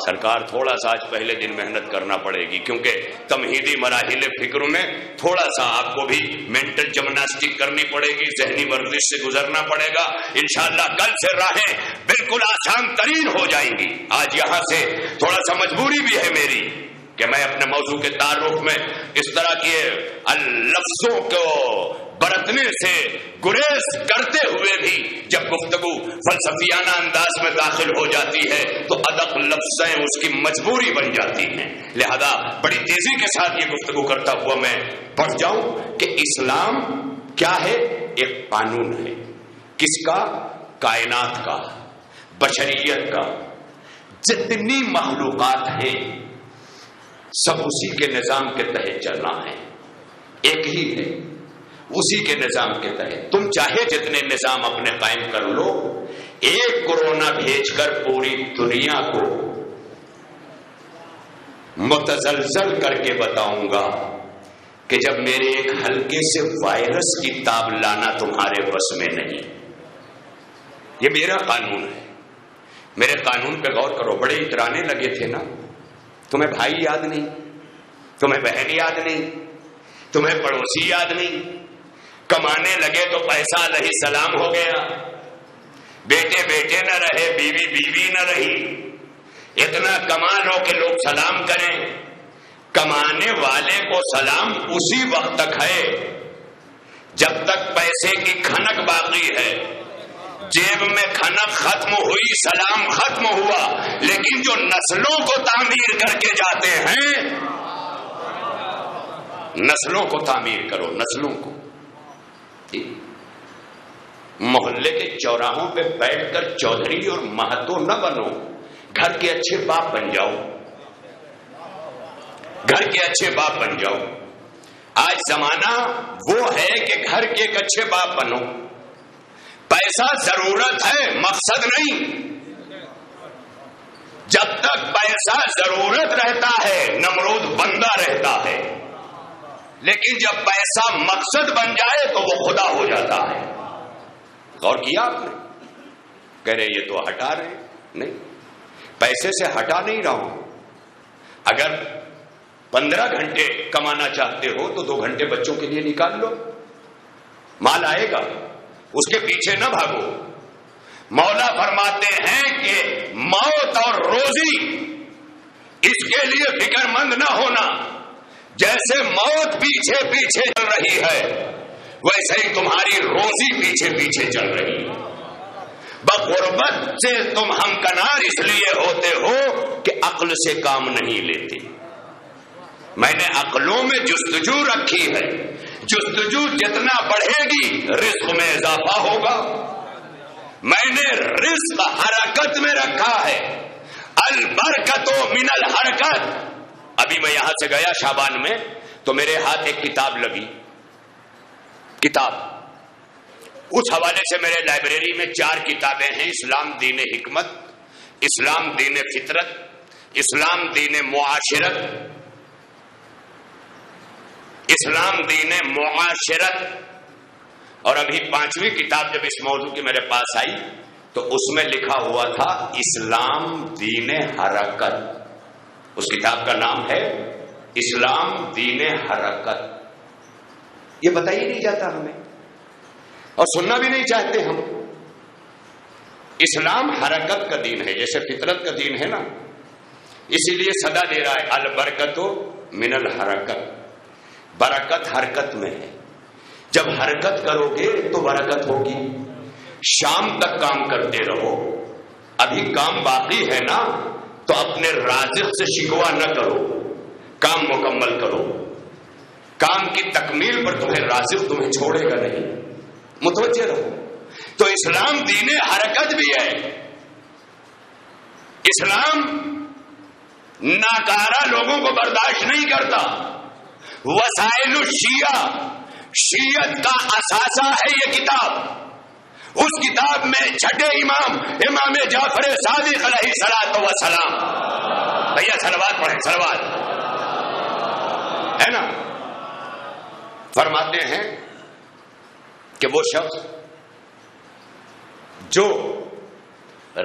سرکار تھوڑا سا آج پہلے دن محنت کرنا پڑے گی, کیونکہ تمہیدی مراحل فکر میں تھوڑا سا آپ کو بھی مینٹل جمناسٹک کرنی پڑے گی, ذہنی ورزش سے گزرنا پڑے گا. انشاءاللہ کل سے راہیں بالکل آسان ترین ہو جائیں گی. آج یہاں سے تھوڑا سا مجبوری بھی ہے میری کہ میں اپنے موضوع کے تعارف میں اس طرح کے لفظوں کو برتنے سے گریز کرتے ہوئے بھی جب گفتگو فلسفیانہ انداز میں داخل ہو جاتی ہے تو ادق لفظیں اس کی مجبوری بن جاتی ہیں. لہذا بڑی تیزی کے ساتھ یہ گفتگو کرتا ہوا میں پڑھ جاؤں کہ اسلام کیا ہے. ایک قانون ہے. کس کا؟ کائنات کا, بشریت کا. جتنی مخلوقات ہیں سب اسی کے نظام کے تحت چلنا ہے. ایک ہی ہے, اسی کے نظام کے تحت. تم چاہے جتنے نظام اپنے قائم کر لو, ایک کورونا بھیج کر پوری دنیا کو متزلزل کر کے بتاؤں گا کہ جب میرے ایک ہلکے سے وائرس کی تاب لانا تمہارے بس میں نہیں. یہ میرا قانون ہے. میرے قانون پہ غور کرو. بڑے اترانے لگے تھے نا, تمہیں بھائی یاد نہیں, تمہیں بہن یاد نہیں, تمہیں پڑوسی یاد نہیں. کمانے لگے تو پیسہ علیہ السلام ہو گیا, بیٹے بیٹے نہ رہے, بیوی بیوی نہ رہی. اتنا کما لو کہ لوگ سلام کریں. کمانے والے کو سلام اسی وقت تک ہے جب تک پیسے کی کھنک باقی ہے. جیب میں کھنک ختم ہوئی, سلام ختم ہوا. لیکن جو نسلوں کو تعمیر کر کے جاتے ہیں, نسلوں کو تعمیر کرو, نسلوں کو. محلے کے چوراہوں پہ بیٹھ کر چودھری اور مہتو نہ بنو, گھر کے اچھے باپ بن جاؤ, گھر کے اچھے باپ بن جاؤ. آج زمانہ وہ ہے کہ گھر کے ایک اچھے باپ بنو. پیسہ ضرورت ہے, مقصد نہیں. جب تک پیسہ ضرورت رہتا ہے نمرود بندہ رہتا ہے, لیکن جب پیسہ مقصد بن جائے تو وہ خدا ہو جاتا ہے. غور کیا آپ نے؟ کہہ رہے یہ تو ہٹا رہے. نہیں, پیسے سے ہٹا نہیں رہا ہوں. اگر 15 گھنٹے کمانا چاہتے ہو تو 2 گھنٹے بچوں کے لیے نکال لو، مال آئے گا، اس کے پیچھے نہ بھاگو۔ مولا فرماتے ہیں کہ موت اور روزی اس کے لیے فکر مند نہ ہونا، جیسے موت پیچھے پیچھے چل رہی ہے ویسے ہی تمہاری روزی پیچھے پیچھے چل رہی ہے۔ بغربت سے تم ہمکنار اس لیے ہوتے ہو کہ عقل سے کام نہیں لیتے۔ میں نے عقلوں میں جستجو رکھی ہے، جستجو جتنا بڑھے گی رزق میں اضافہ ہوگا۔ میں نے رزق حرکت میں رکھا ہے، البرکت من الحرکت۔ ابھی میں یہاں سے گیا شعبان میں تو میرے ہاتھ ایک کتاب لگی، کتاب، اس حوالے سے میرے لائبریری میں 4 کتابیں ہیں، اسلام دین حکمت، اسلام دین فطرت، اسلام دین معاشرت، اسلام دین معاشرت، اور ابھی 5ویں کتاب جب اس موضوع کی میرے پاس آئی تو اس میں لکھا ہوا تھا اسلام دین حرکت۔ اس کتاب کا نام ہے اسلام دین حرکت۔ یہ بتایا نہیں جاتا ہمیں اور سننا بھی نہیں چاہتے ہم۔ اسلام حرکت کا دین ہے، جیسے فطرت کا دین ہے نا، اسی لیے صدا دے رہا ہے البرکت من الحرکت۔ برکت حرکت میں ہے، جب حرکت کرو گے تو برکت ہوگی۔ شام تک کام کرتے رہو، ابھی کام باقی ہے نا تو اپنے رازق سے شکوہ نہ کرو، کام مکمل کرو۔ کام کی تکمیل پر تمہیں رازق تمہیں چھوڑے گا نہیں، متوجہ رہو۔ تو اسلام دین حرکت بھی ہے۔ اسلام ناکارہ لوگوں کو برداشت نہیں کرتا۔ وسائل الشیعہ، شیعت کا اثاثہ ہے یہ کتاب۔ اس کتاب میں چھٹے امام جعفر صادق علیہ الصلوۃ والسلام، بھیا صلوات پڑھیں، صلوات ہے نا، فرماتے ہیں کہ وہ شخص جو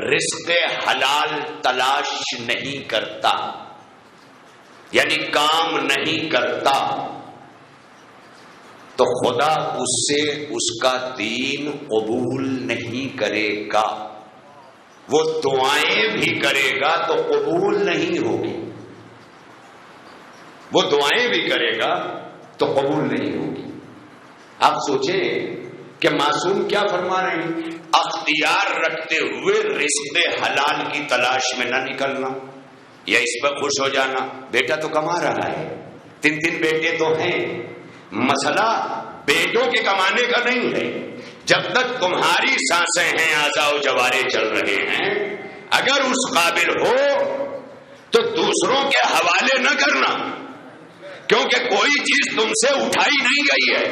رزق حلال تلاش نہیں کرتا، یعنی کام نہیں کرتا، تو خدا اس سے اس کا دین قبول نہیں کرے گا۔ وہ دعائیں بھی کرے گا تو قبول نہیں ہوگی، وہ دعائیں بھی کرے گا تو قبول نہیں ہوگی۔ آپ سوچیں کہ معصوم کیا فرما رہے ہیں؟ اختیار رکھتے ہوئے رزق حلال کی تلاش میں نہ نکلنا یا اس پر خوش ہو جانا۔ بیٹا تو کما رہا ہے، 3 بیٹے تو ہیں، مسئلہ بیٹوں کے کمانے کا نہیں ہے۔ جب تک تمہاری سانسیں ہیں، اعضاء و جوارے چل رہے ہیں، اگر اس قابل ہو تو دوسروں کے حوالے نہ کرنا، کیونکہ کوئی چیز تم سے اٹھائی نہیں گئی ہے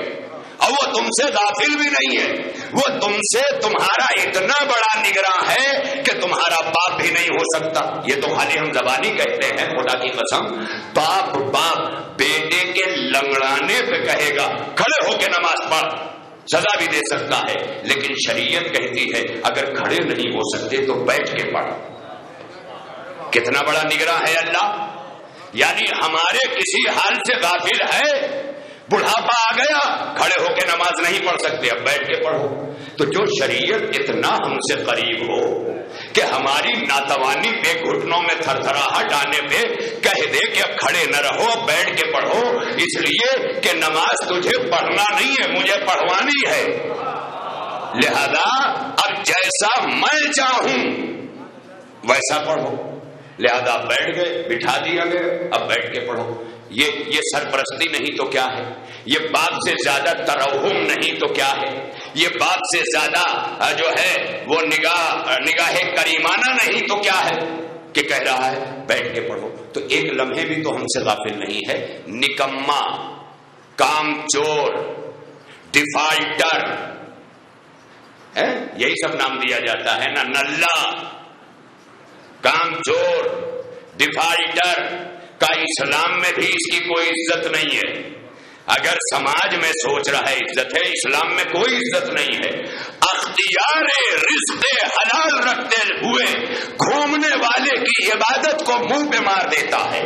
اور وہ تم سے غافل بھی نہیں ہے۔ وہ تم سے تمہارا اتنا بڑا نگراں ہے کہ تمہارا باپ بھی نہیں ہو سکتا۔ یہ تو خالی ہم زبانی کہتے ہیں، خدا کی قسم باپ بیٹے کے لنگڑانے پہ کہے گا کھڑے ہو کے نماز پڑھ، سزا بھی دے سکتا ہے، لیکن شریعت کہتی ہے اگر کھڑے نہیں ہو سکتے تو بیٹھ کے پڑھ۔ کتنا بڑا نگراں ہے اللہ، یعنی ہمارے کسی حال سے غافل ہے۔ بڑھاپا آ گیا، کھڑے ہو کے نماز نہیں پڑھ سکتے، اب بیٹھ کے پڑھو۔ تو جو شریعت اتنا ہم سے قریب ہو کہ ہماری ناتوانی پہ گھٹنوں میں تھر تھراہٹ آنے پہ کہہ دے کہ اب کھڑے نہ رہو، اب بیٹھ کے پڑھو، اس لیے کہ نماز تجھے پڑھنا نہیں ہے، مجھے پڑھوانی ہے، لہذا اب جیسا میں چاہوں ویسا پڑھو۔ لہذا بیٹھ گئے، بٹھا دیا گیا، اب بیٹھ کے پڑھو۔ یہ سرپرستی نہیں تو کیا ہے؟ یہ باپ سے زیادہ ترحم نہیں تو کیا ہے؟ یہ باپ سے زیادہ جو ہے وہ نگاہ کریمانہ نہیں تو کیا ہے کہ کہہ رہا ہے بیٹھ کے پڑھو۔ تو ایک لمحے بھی تو ہم سے غافل نہیں ہے۔ نکما، کام چور، ڈیفالٹر، یہی سب نام دیا جاتا ہے نا، نلا، کام چور، ڈیفالٹر کا اسلام میں بھی اس کی کوئی عزت نہیں ہے۔ اگر سماج میں سوچ رہا ہے عزت ہے، اسلام میں کوئی عزت نہیں ہے۔ اختیار رزق حلال رکھتے ہوئے گھومنے والے کی عبادت کو منہ پہ مار دیتا ہے،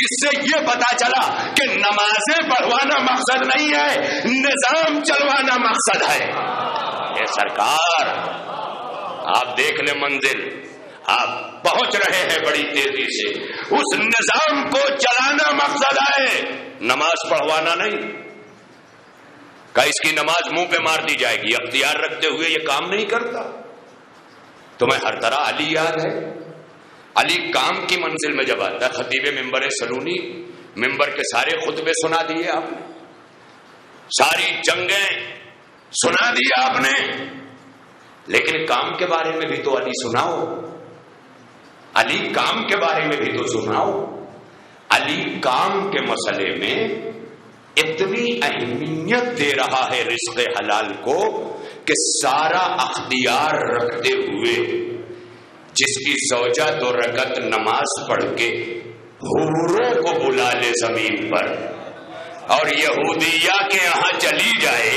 اس سے یہ پتا چلا کہ نمازیں پڑھوانا مقصد نہیں ہے، نظام چلوانا مقصد ہے۔ اے سرکار آپ دیکھ لیں منزل، آپ پہنچ رہے ہیں بڑی تیزی سے، اس نظام کو چلانا مقصد ہے، نماز پڑھوانا نہیں۔ کہ اس کی نماز منہ پہ مار دی جائے گی، اختیار رکھتے ہوئے یہ کام نہیں کرتا۔ تمہیں ہر طرح علی یاد ہے؟ علی کام کی منزل میں جب آتا ہے، خطیب ممبر سلونی ممبر کے سارے خطبے سنا دیے آپ نے، ساری جنگیں سنا دی آپ نے، لیکن کام کے بارے میں بھی تو علی سناؤ، علی کام کے بارے میں بھی تو سناؤ۔ علی کام کے مسئلے میں اتنی اہمیت دے رہا ہے رزق حلال کو کہ سارا اختیار رکھتے ہوئے جس کی زوجہ 2 رکعت نماز پڑھ کے حوروں کو بلا لے زمین پر اور یہودیہ کے یہاں چلی جائے،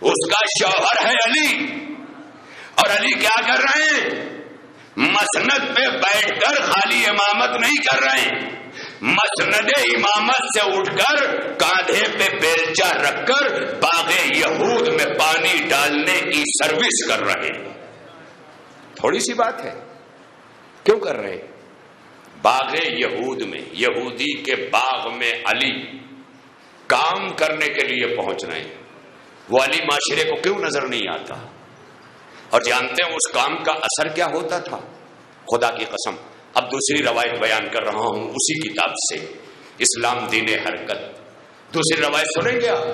اس کا شوہر ہے علی، اور علی کیا کر رہے ہیں؟ مسند پہ بیٹھ کر خالی امامت نہیں کر رہے ہیں، مسند امامت سے اٹھ کر کاندھے پہ بیلچا رکھ کر باغ یہود میں پانی ڈالنے کی سروس کر رہے ہیں۔ تھوڑی سی بات ہے، کیوں کر رہے ہیں؟ باغ یہود میں، یہودی کے باغ میں علی کام کرنے کے لیے پہنچ رہے ہیں۔ وہ علی معاشرے کو کیوں نظر نہیں آتا؟ اور جانتے ہیں اس کام کا اثر کیا ہوتا تھا؟ خدا کی قسم اب دوسری روایت بیان کر رہا ہوں اسی کتاب سے، اسلام دین حرکت۔ دوسری روایت سنیں گے آپ؟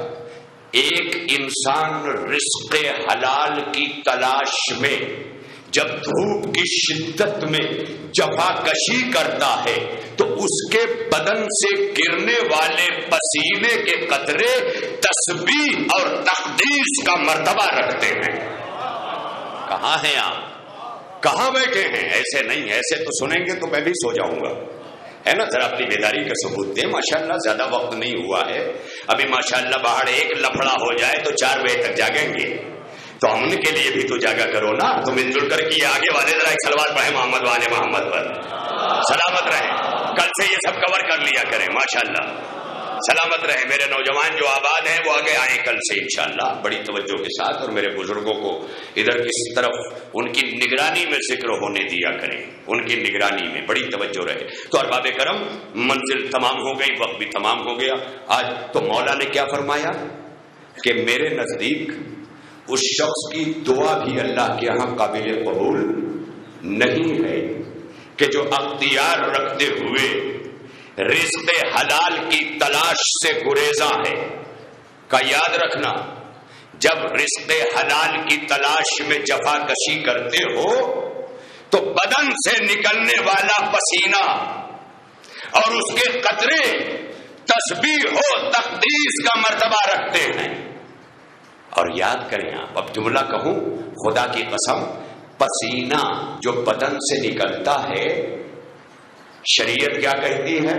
ایک انسان رزق حلال کی تلاش میں جب دھوپ کی شدت میں جفا کشی کرتا ہے تو اس کے بدن سے گرنے والے پسینے کے قطرے تسبیح اور تقدیس کا مرتبہ رکھتے ہیں۔ کہاں ہیں آپ؟ کہاں بیٹھے ہیں؟ ایسے نہیں، ایسے تو سنیں گے تو میں بھی سو جاؤں گا، ہے نا؟ ذرا اپنی بیداری کا ثبوت دیں۔ ماشاءاللہ زیادہ وقت نہیں ہوا ہے ابھی، ماشاءاللہ باہر ایک لفڑا ہو جائے تو 4 بجے تک جاگیں گے، تو امن کے لیے بھی تو جاگا کرو نا۔ تو مل جل کر کے آگے والے ذرا ایک سلوات پڑھیں محمد والے محمد پر، سلامت رہیں۔ کل سے یہ سب کور کر لیا کریں، ماشاءاللہ سلامت رہیں۔ میرے نوجوان جو آباد ہیں وہ آگے آئیں کل سے انشاءاللہ بڑی توجہ کے ساتھ، اور میرے بزرگوں کو ادھر اس طرف ان کی نگرانی میں ذکر ہونے دیا کریں، ان کی نگرانی میں بڑی توجہ رہے۔ تو ارباب کرم منزل تمام ہو گئی، وقت بھی تمام ہو گیا۔ آج تو مولا نے کیا فرمایا کہ میرے نزدیک اس شخص کی دعا بھی اللہ کے ہاں قابل قبول نہیں ہے کہ جو اختیار رکھتے ہوئے رزق حلال کی تلاش سے گریزاں ہے۔ کا یاد رکھنا، جب رزق حلال کی تلاش میں جفا کشی کرتے ہو تو بدن سے نکلنے والا پسینہ اور اس کے قطرے تسبیح و تقدیس کا مرتبہ رکھتے ہیں۔ اور یاد کریں آپ، اب جملہ کہوں خدا کی قسم، پسینہ جو بدن سے نکلتا ہے شریعت کیا کہتی ہے؟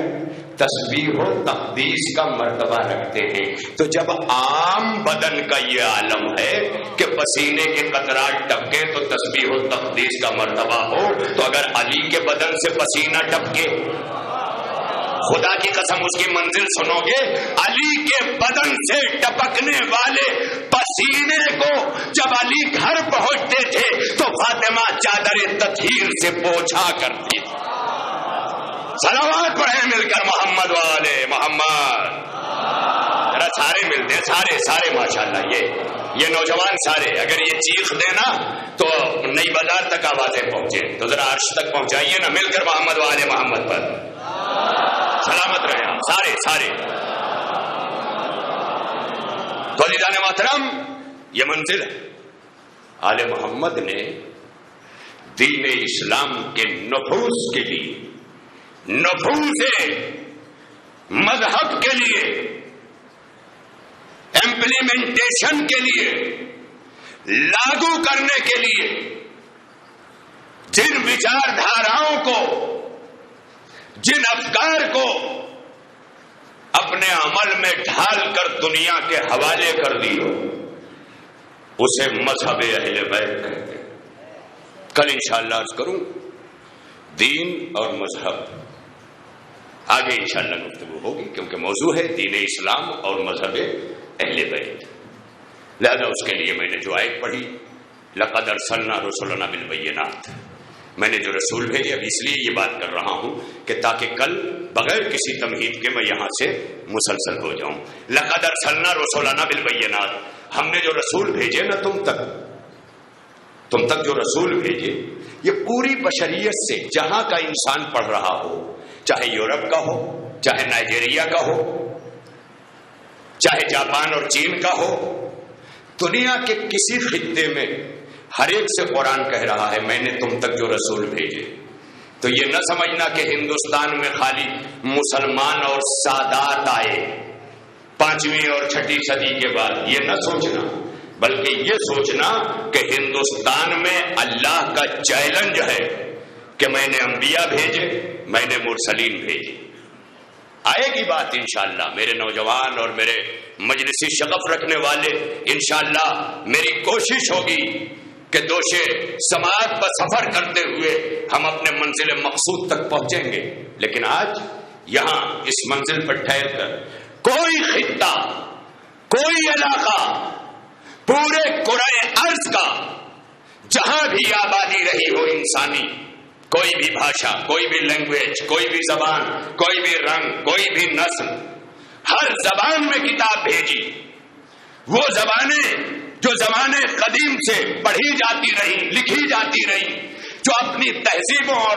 تسبیح و تقدیس کا مرتبہ رکھتے ہیں۔ تو جب عام بدن کا یہ عالم ہے کہ پسینے کے قطرات ٹپکے تو تسبیح و تقدیس کا مرتبہ ہو، تو اگر علی کے بدن سے پسینہ ٹپکے، خدا کی قسم اس کی منزل سنو گے، علی کے بدن سے ٹپکنے والے پسینے کو جب علی گھر پہنچتے تھے تو فاطمہ چادر تطہیر سے پوچھا کرتی تھی۔ صلوات پڑھیں مل کر محمد والے محمد، ذرا سارے ملتے ہیں، سارے ماشاءاللہ یہ نوجوان سارے اگر یہ چیخ دینا تو نئی بازار تک آوازیں پہنچے، تو ذرا عرش تک پہنچائیے نا، مل کر محمد والے محمد پر سلامت رہیں آپ سارے۔ تو عزیزان محترم یہ منزل ہے، آل محمد نے دین اسلام کے نفوذ کے لیے، نفوذ مذہب کے لیے، امپلیمنٹیشن کے لیے، لاگو کرنے کے لیے جن وچار دھاراؤں کو، جن افکار کو اپنے عمل میں ڈھال کر دنیا کے حوالے کر دی ہو، اسے مذہب اہل بیت کہتے ہیں۔ کل انشاءاللہ عرض کروں دین اور مذہب آگے انشاءاللہ گفتگو ہوگی، کیونکہ موضوع ہے دین اسلام اور مذہب اہل بیت۔ لہذا اس کے لیے میں نے جو آیت پڑھی، لقد ارسلنا رسلنا بالبینات، میں نے جو رسول بھیجے، اب اس لیے یہ بات کر رہا ہوں کہ تاکہ کل بغیر کسی تمہید کے میں یہاں سے مسلسل ہو جاؤں۔ لقد ارسلنا رسلنا بالبینات، ہم نے جو رسول بھیجے نا تم تک جو رسول بھیجے، یہ پوری بشریت سے جہاں کا انسان پڑھ رہا ہو، چاہے یورپ کا ہو، چاہے نائجیریا کا ہو، چاہے جاپان اور چین کا ہو، دنیا کے کسی خطے میں ہر ایک سے قرآن کہہ رہا ہے میں نے تم تک جو رسول بھیجے۔ تو یہ نہ سمجھنا کہ ہندوستان میں خالی مسلمان اور سادات آئے 5ویں اور 6ٹھی صدی کے بعد، یہ نہ سوچنا، بلکہ یہ سوچنا کہ ہندوستان میں اللہ کا چیلنج ہے کہ میں نے انبیاء بھیجے، میں نے مرسلین بھیجے۔ آئے گی بات انشاءاللہ، میرے نوجوان اور میرے مجلسی شغف رکھنے والے، انشاءاللہ میری کوشش ہوگی کہ دوشے سماعت پر سفر کرتے ہوئے ہم اپنے منزل مقصود تک پہنچیں گے۔ لیکن آج یہاں اس منزل پر ٹھہر کر کوئی خطہ، کوئی علاقہ، پورے کرۂ ارض کا جہاں بھی آبادی رہی ہو انسانی، کوئی بھی بھاشا، کوئی بھی لینگویج، کوئی بھی زبان، کوئی بھی رنگ، کوئی بھی نسل، ہر زبان میں کتاب بھیجی۔ وہ زبانیں جو زمانے قدیم سے پڑھی جاتی رہی، لکھی جاتی رہی، جو اپنی تہذیبوں اور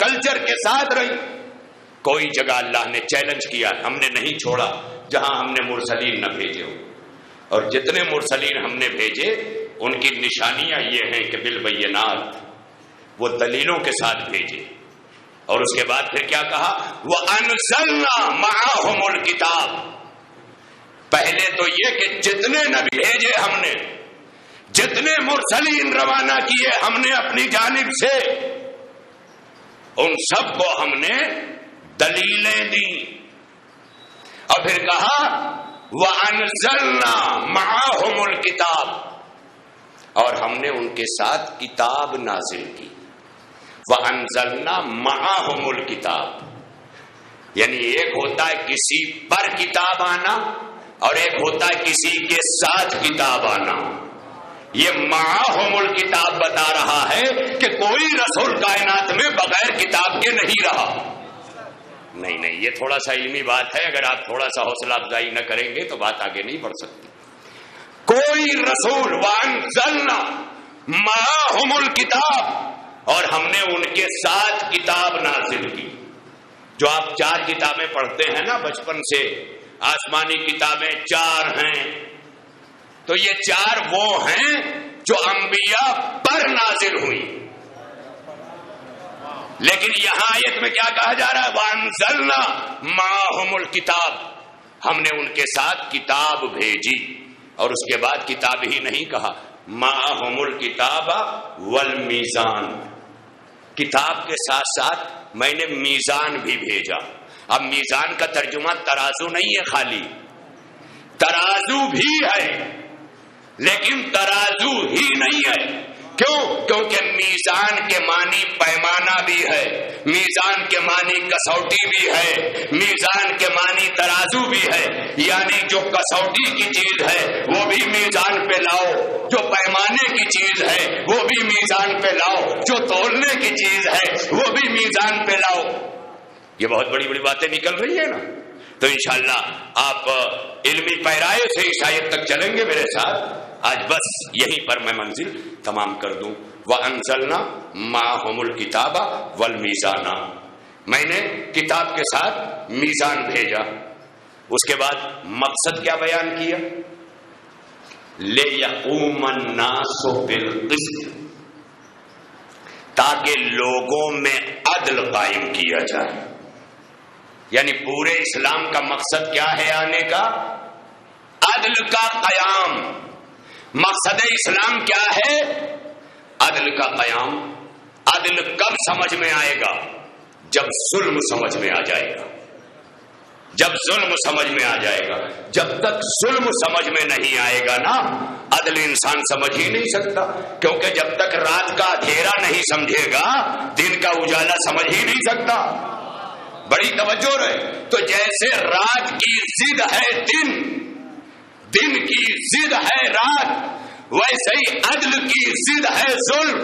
کلچر کے ساتھ رہی، کوئی جگہ اللہ نے چیلنج کیا، ہم نے نہیں چھوڑا جہاں ہم نے مرسلین نہ بھیجے ہو۔ اور جتنے مرسلین ہم نے بھیجے ان کی نشانیاں یہ ہیں کہ بالبینات، وہ دلیلوں کے ساتھ بھیجے۔ اور اس کے بعد پھر کیا کہا؟ وَأَنزَلْنَا مَعَهُمُ الْكِتَابَ، پہلے تو یہ کہ جتنے نبی بھیجے ہم نے، جتنے مرسلین روانہ کیے ہم نے اپنی جانب سے، ان سب کو ہم نے دلیلیں دی۔ اور پھر کہا وَأَنزَلْنَا مَعَهُمُ الْكِتَابَ، اور ہم نے ان کے ساتھ کتاب نازل کی۔ وَأَنزَلْنَا مَعَهُمُ الْكِتَابَ، یعنی ایک ہوتا ہے کسی پر کتاب آنا اور ایک ہوتا ہے کسی کے ساتھ کتاب آنا۔ یہ معاہم الکتاب بتا رہا ہے کہ کوئی رسول کائنات میں بغیر کتاب کے نہیں رہا۔ نہیں، یہ تھوڑا سا علمی بات ہے، اگر آپ تھوڑا سا حوصلہ افزائی نہ کریں گے تو بات آگے نہیں بڑھ سکتی۔ کوئی رسول وانزلنا معاہم الکتاب، اور ہم نے ان کے ساتھ کتاب نازل کی۔ جو آپ 4 کتابیں پڑھتے ہیں نا بچپن سے، آسمانی کتابیں 4 ہیں، تو یہ 4 وہ ہیں جو انبیاء پر نازل ہوئی۔ لیکن یہاں آیت میں کیا کہا جا رہا ہے؟ وَأَنزَلْنَا مَعَهُمُ الْكِتَابَ، ہم نے ان کے ساتھ کتاب بھیجی۔ اور اس کے بعد کتاب ہی نہیں کہا، مَعَهُمُ الْكِتَابَ وَالْمِيزَانَ، کتاب کے ساتھ ساتھ میں نے میزان بھی بھیجا۔ اب میزان کا ترجمہ ترازو نہیں ہے، خالی ترازو بھی ہے لیکن ترازو ہی نہیں ہے۔ کیوں؟ کیونکہ میزان کے معنی پیمانہ بھی ہے، میزان کے معنی کسوٹی بھی ہے، میزان کے معنی ترازو بھی ہے۔ یعنی جو کسوٹی کی چیز ہے وہ بھی میزان پہ لاؤ، جو پیمانے کی چیز ہے وہ بھی میزان پہ لاؤ، جو تولنے کی چیز ہے وہ بھی میزان پہ لاؤ۔ یہ بہت بڑی بڑی باتیں نکل رہی ہیں نا۔ تو انشاءاللہ آپ علمی پیرائے سے اس آیت تک چلیں گے میرے ساتھ۔ آج بس یہیں پر میں منزل تمام کر دوں۔ وَأَنزَلْنَا مَعَهُمُ الْكِتَابَ وَالْمِيزَانَ، میں نے کتاب کے ساتھ میزان بھیجا۔ اس کے بعد مقصد کیا بیان کیا؟ لِيَقُومَ النَّاسُ بِالْقِسْطِ، تاکہ لوگوں میں عدل قائم کیا جائے۔ یعنی پورے اسلام کا مقصد کیا ہے آنے کا؟ عدل کا قیام۔ مقصد اسلام کیا ہے؟ عدل کا قیام۔ عدل کب سمجھ میں آئے گا؟ جب ظلم سمجھ میں آ جائے گا، جب ظلم سمجھ میں آ جائے گا۔ جب تک ظلم سمجھ میں نہیں آئے گا نا، عدل انسان سمجھ ہی نہیں سکتا، کیونکہ جب تک رات کا اندھیرا نہیں سمجھے گا دن کا اجالا سمجھ ہی نہیں سکتا۔ بڑی توجہ رہے. تو جیسے رات کی ضد ہے دن، دن کی ضد ہے رات، ویسے ہی عدل کی ضد ہے ظلم،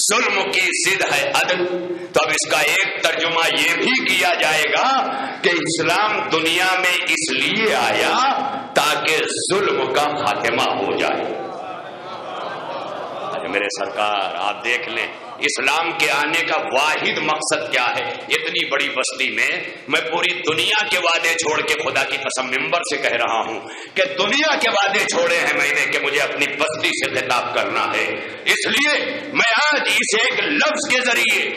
ظلم کی ضد ہے عدل. تو اب اس کا ایک ترجمہ یہ بھی کیا جائے گا کہ اسلام دنیا میں اس لیے آیا تاکہ ظلم کا خاتمہ ہو جائے. میرے سرکار آپ دیکھ لیں اسلام کے آنے کا واحد مقصد کیا ہے. اتنی بڑی بستی میں پوری دنیا کے وعدے چھوڑ کے خدا کی قسم ممبر سے کہہ رہا ہوں کہ دنیا کے وعدے چھوڑے ہیں میں نے کہ مجھے اپنی بستی سے خطاب کرنا ہے. اس لیے میں آج اس ایک لفظ کے ذریعے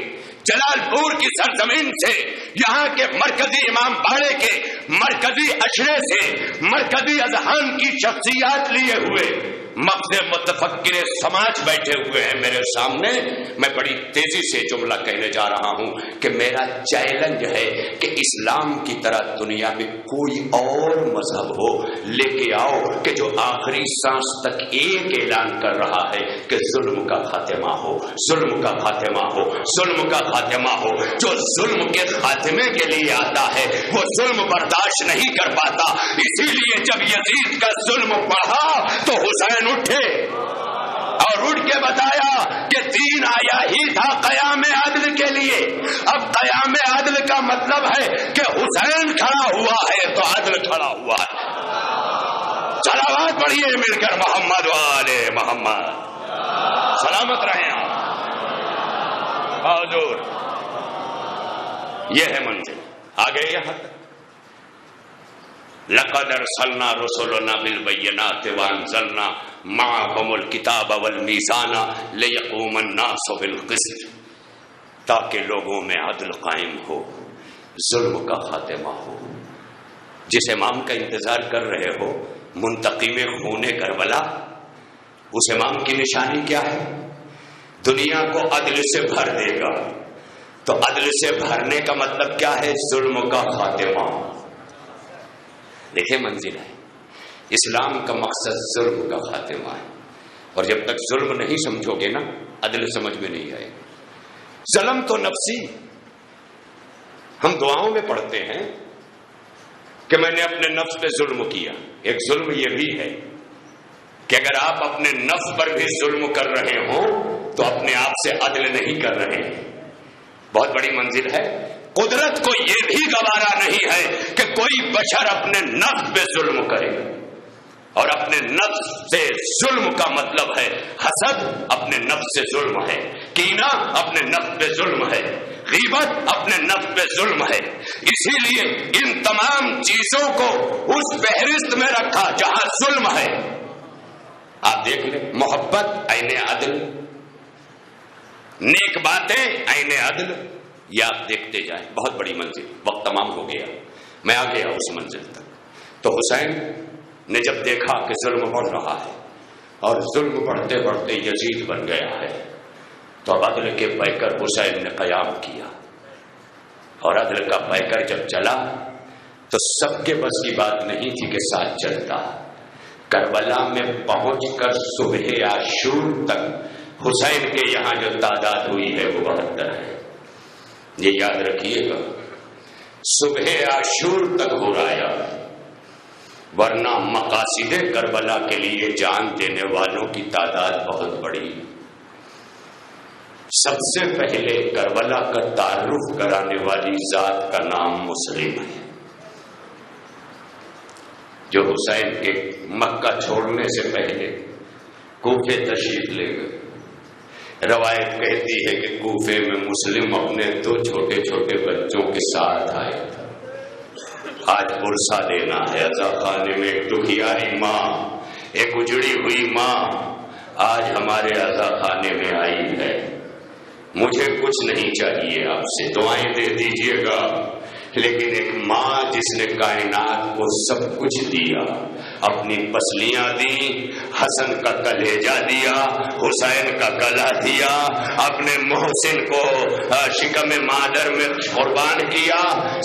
جلال پور کی سرزمین سے، یہاں کے مرکزی امام باڑے کے مرکزی اشرے سے، مرکزی اذہان کی شخصیات لیے ہوئے مقصد متفکر سماج بیٹھے ہوئے ہیں میرے سامنے، میں بڑی تیزی سے جملہ کہنے جا رہا ہوں کہ میرا چیلنج ہے کہ اسلام کی طرح دنیا میں کوئی اور مذہب ہو لے کے آؤ کہ جو آخری سانس تک ایک اعلان کر رہا ہے کہ ظلم کا خاتمہ ہو، ظلم کا خاتمہ ہو، ظلم کا خاتمہ ہو. جو ظلم کے خاتمے کے لیے آتا ہے وہ ظلم برداشت نہیں کر پاتا. اسی لیے جب یزید کا ظلم بڑھا تو حسین اٹھے اور اٹھ کے بتایا کہ دین آیا ہی تھا قیام عدل کے لیے. اب قیام عدل کا مطلب ہے کہ حسین کھڑا ہوا ہے تو عدل کھڑا ہوا ہے. صلوات پڑھیے مل کر محمد والے محمد. سلامت رہیں آپ. حضور یہ ہے منزل. آگے یہاں تک لقد ارسلنا رسلنا بالبینات وانزلنا معهم الکتاب والمیزان لیقوم الناس بالقسط، تاکہ لوگوں میں عدل قائم ہو، ظلم کا خاتمہ ہو. جس امام کا انتظار کر رہے ہو منتقم خون کربلا، اس امام کی نشانی کیا ہے؟ دنیا کو عدل سے بھر دے گا. تو عدل سے بھرنے کا مطلب کیا ہے؟ ظلم کا خاتمہ. دیکھیں منزل ہے. اسلام کا مقصد ظلم کا خاتمہ ہے، اور جب تک ظلم نہیں سمجھو گے نا عدل سمجھ میں نہیں آئے. ظلم تو نفسی، ہم دعاؤں میں پڑھتے ہیں کہ میں نے اپنے نفس پہ ظلم کیا. ایک ظلم یہ بھی ہے کہ اگر آپ اپنے نفس پر بھی ظلم کر رہے ہوں تو اپنے آپ سے عدل نہیں کر رہے ہیں. بہت بڑی منزل ہے. قدرت کو یہ بھی گوارا نہیں ہے کہ کوئی بشر اپنے نفس پہ ظلم کرے، اور اپنے نفس سے ظلم کا مطلب ہے حسد، اپنے نفس سے ظلم ہے. کینہ اپنے نفس پہ ظلم ہے. غیبت اپنے نفس پہ ظلم ہے. اسی لیے ان تمام چیزوں کو اس فہرست میں رکھا جہاں ظلم ہے. آپ دیکھ لیں محبت عین عدل، نیک باتیں عین عدل. یہ آپ دیکھتے جائیں. بہت بڑی منزل. وقت تمام ہو گیا، میں آ گیا اس منزل تک. تو حسین نے جب دیکھا کہ ظلم بڑھ رہا ہے اور ظلم بڑھتے بڑھتے یزید بن گیا ہے، تو اب عدل کے پیکر حسین نے قیام کیا. اور عدل کا پیکر جب چلا تو سب کے بس کی بات نہیں تھی کہ ساتھ چلتا. کربلا میں پہنچ کر صبح عاشور تک حسین کے یہاں جو تعداد ہوئی ہے وہ 72 ہے. یہ یاد رکھیے گا، صبح عاشور تک ہو رہا، ورنہ مقاصد کربلا کے لیے جان دینے والوں کی تعداد بہت بڑی. سب سے پہلے کربلا کا تعارف کرانے والی ذات کا نام مسلم ہے، جو حسین کے مکہ چھوڑنے سے پہلے کوفے تشریف لے گئے. روایت کہتی ہے کہ کوفے میں مسلم اپنے 2 چھوٹے چھوٹے بچوں کے ساتھ آئے تھا. آج پرسا دینا ہے عزا خانے میں. ایک دکھیاری ماں، ایک اجڑی ہوئی ماں آج ہمارے عزا خانے میں آئی ہے. مجھے کچھ نہیں چاہیے، آپ سے دعائیں دے دیجیے گا، لیکن ایک ماں جس نے کائنات کو سب کچھ دیا، اپنی پسلیاں دی، حسن کا کلیجہ دیا، حسین کا گلا دیا، اپنے محسن کو شکم مادر میں قربان کیا،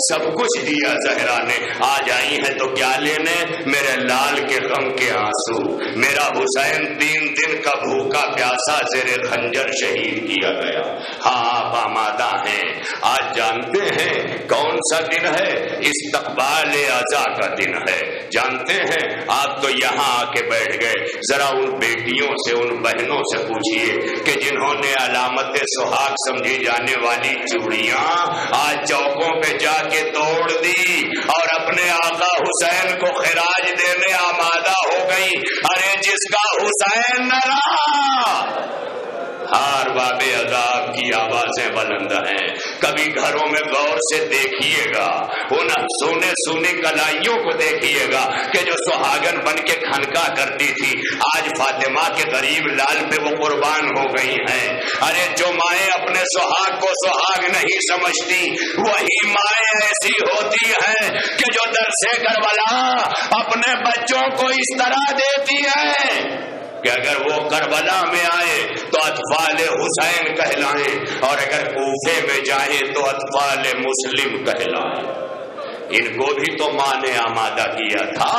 سب کچھ دیا زہرا نے. آج آئی ہے تو کیا لینے؟ میرے لال کے غم کے آنسو. میرا حسین 3 دن کا بھوکا پیاسا زیر خنجر شہید کیا گیا۔ ہاں آپ آمادہ ہیں، آج جانتے ہیں کون سا دن ہے؟ استقبال عزا کا دن ہے۔ جانتے ہیں آپ تو یہاں آ کے بیٹھ گئے، ذرا ان بیٹیوں سے، ان بہنوں سے پوچھئے کہ جنہوں نے علامت سہاگ سمجھی جانے والی چوڑیاں آج چوکوں پہ جا کے توڑ دی اور اپنے آقا حسین کو خراج دینے آمادہ ہو گئی۔ ارے جس کا حسین نہ رہا، ہر باب عذاب کی آوازیں بلند ہیں۔ کبھی گھروں میں غور سے دیکھیے گا، ان سونے سونے کلائیوں کو دیکھیے گا کہ جو سہاگن بن کے کھنکا کرتی تھی، آج فاطمہ کے غریب لال پہ وہ قربان ہو گئی ہیں۔ ارے جو مائیں اپنے سہاگ کو سہاگ نہیں سمجھتی، وہی مائیں ایسی ہوتی ہیں کہ جو درس کربلا اپنے بچوں کو اس طرح دیتی ہیں کہ اگر وہ کربلا میں آئے تو اطفال حسین کہلائیں، اور اگر کوفے میں جائیں تو اطفال مسلم کہلائیں۔ ان کو بھی تو ماں نے آمادہ کیا تھا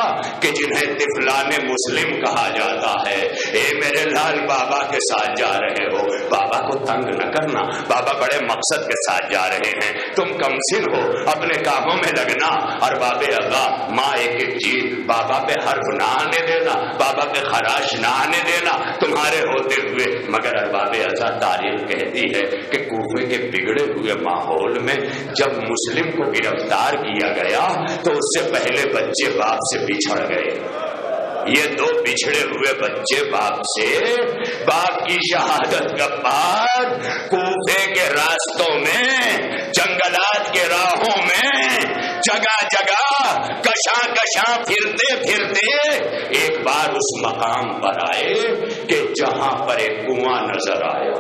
کہ جنہیں طفلان مسلم کہا جاتا ہے۔ اے میرے لال بابا کے ساتھ جا رہے ہو، بابا کو تنگ نہ کرنا، بابا بڑے مقصد کے ساتھ جا رہے ہیں، تم کم سن ہو، اپنے کاموں میں لگنا۔ اور باب اغا ماں ایک ایک چیز، بابا پہ حرف نہ آنے دینا، بابا پہ خراش نہ آنے دینا تمہارے ہوتے ہوئے۔ مگر ارباب ازا تاریخ کہتی ہے کہ کوفے کے بگڑے ہوئے ماحول میں جب مسلم کو گرفتار کیا گیا تو اس سے پہلے بچے باپ سے بچھڑ گئے۔ یہ دو بچھڑے ہوئے بچے باپ سے، باپ کی شہادت کے بعد کوفے کے راستوں میں، جنگلات کے راہوں میں، جگہ جگہ کشاں کشاں پھرتے پھرتے ایک بار اس مقام پر آئے کہ جہاں پر ایک کنواں نظر آیا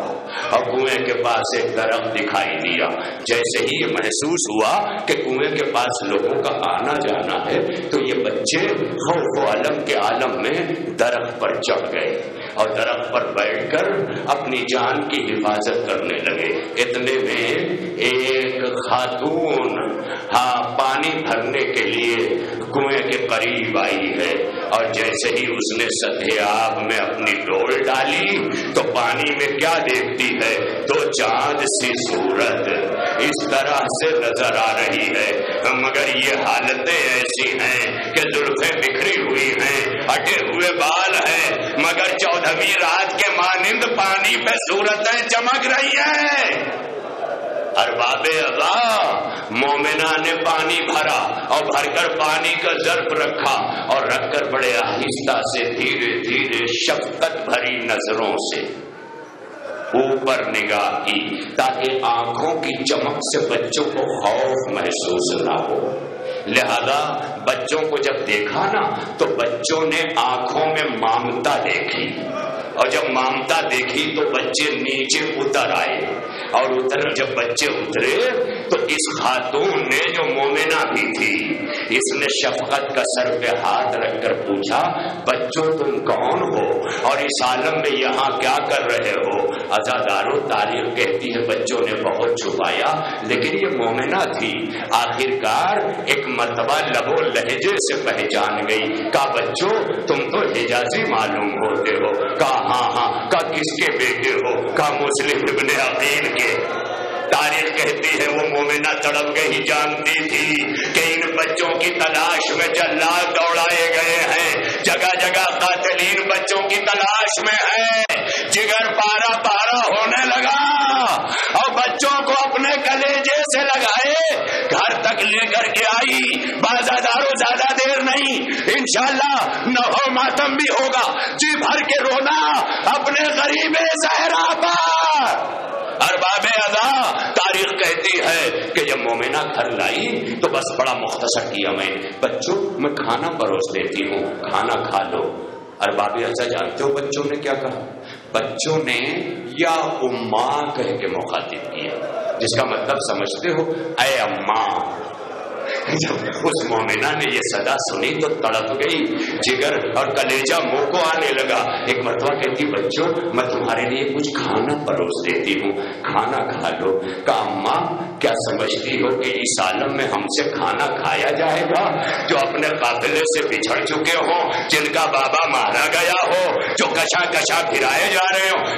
اور کنویں کے پاس ایک درخت دکھائی دیا۔ جیسے ہی یہ محسوس ہوا کہ کنویں کے پاس لوگوں کا آنا جانا ہے تو یہ بچے خوف و علم کے عالم میں درخت پر چڑھ گئے اور درخت پر بیٹھ کر اپنی جان کی حفاظت کرنے لگے۔ اتنے میں ایک خاتون پانی بھرنے کے لیے کنویں کے قریب آئی ہے، اور جیسے ہی اس نے سطح آب میں اپنی ڈول ڈالی تو پانی میں کیا دیکھتی ہے؟ تو چاند سی صورت اس طرح سے نظر آ رہی ہے، مگر یہ حالتیں ایسی ہیں کہ زلفیں بکھری ہوئی ہیں، ہٹے ہوئے بال ہیں، مگر 14ویں رات کے مانند پانی پہ صورتیں چمک رہی ہیں۔ ارباب ازا مومنہ نے پانی بھرا اور بھر کر پانی کا ظرف رکھا اور رکھ کر بڑے آہستہ سے دھیرے دھیرے شفقت بھری نظروں سے اوپر نگاہ کی تاکہ آنکھوں کی چمک سے بچوں کو خوف محسوس نہ ہو۔ لہذا بچوں کو جب دیکھا نا تو بچوں نے آنکھوں میں مامتا دیکھی، اور جب مامتا دیکھی تو بچے نیچے اتر آئے، اور جب بچے اترے تو اس خاتون نے جو مومنہ بھی تھی، اس نے شفقت کا سر پہ ہاتھ رکھ کر پوچھا، بچوں تم کون ہو اور اس عالم میں یہاں کیا کر رہے ہو؟ عزادارو تاریخ کہتی ہے بچوں نے بہت چھپایا، لیکن یہ مومنہ تھی، آخرکار ایک مرتبہ لب و لہجے سے پہچان گئی۔ کہا بچوں تم تو حجازی معلوم ہوتے ہو۔ کہا ہاں۔ کہا کس کے بیٹے ہو؟ کہا مسلم ابن عقیل کے۔ تاریخ کہتی ہے وہ مومنہ تڑپ گئی، جانتی تھی کہ ان بچوں کی تلاش میں جلاد دوڑائے گئے ہیں، جگہ جگہ قاتلین بچوں کی تلاش میں ہیں۔ جگر پارا پارا ہونے لگا اور بچوں کو اپنے کلیجے سے لگائے گھر تک لے کر کے آئی۔ بازادارو زیادہ دیر نہیں، انشاءاللہ نہو ماتم بھی ہوگا، جی بھر کے رونا اپنے غریب زہرا پر۔ ارباب ازا تاریخ کہتی ہے کہ جب مومنہ گھر لائی تو بس بڑا مختصر کیا، میں بچوں میں کھانا پروس دیتی ہوں، کھانا کھا لو۔ ارباب ازا جانتے ہو بچوں نے کیا کہا؟ بچوں نے یا اماں کہہ کے مخاطب کیا، جس کا مطلب سمجھتے ہو؟ اے اماں۔ جب اس مومنہ نے یہ صدا سنی تو تڑپ گئی، جگر اور کلیجہ منہ کو آنے لگا۔ ایک مرتبہ کہتی بچوں میں تمہارے لیے کچھ کھانا پروس دیتی ہوں، کھانا کھا لو۔ کہا اماں کیا سمجھتی ہو کہ اس عالم میں ہم سے کھانا کھایا جائے گا؟ جو اپنے قافلے سے بچھڑ چکے ہوں، جن کا بابا مارا گیا ہو، جو کشا کشا پھرائے جا رہے ہوں۔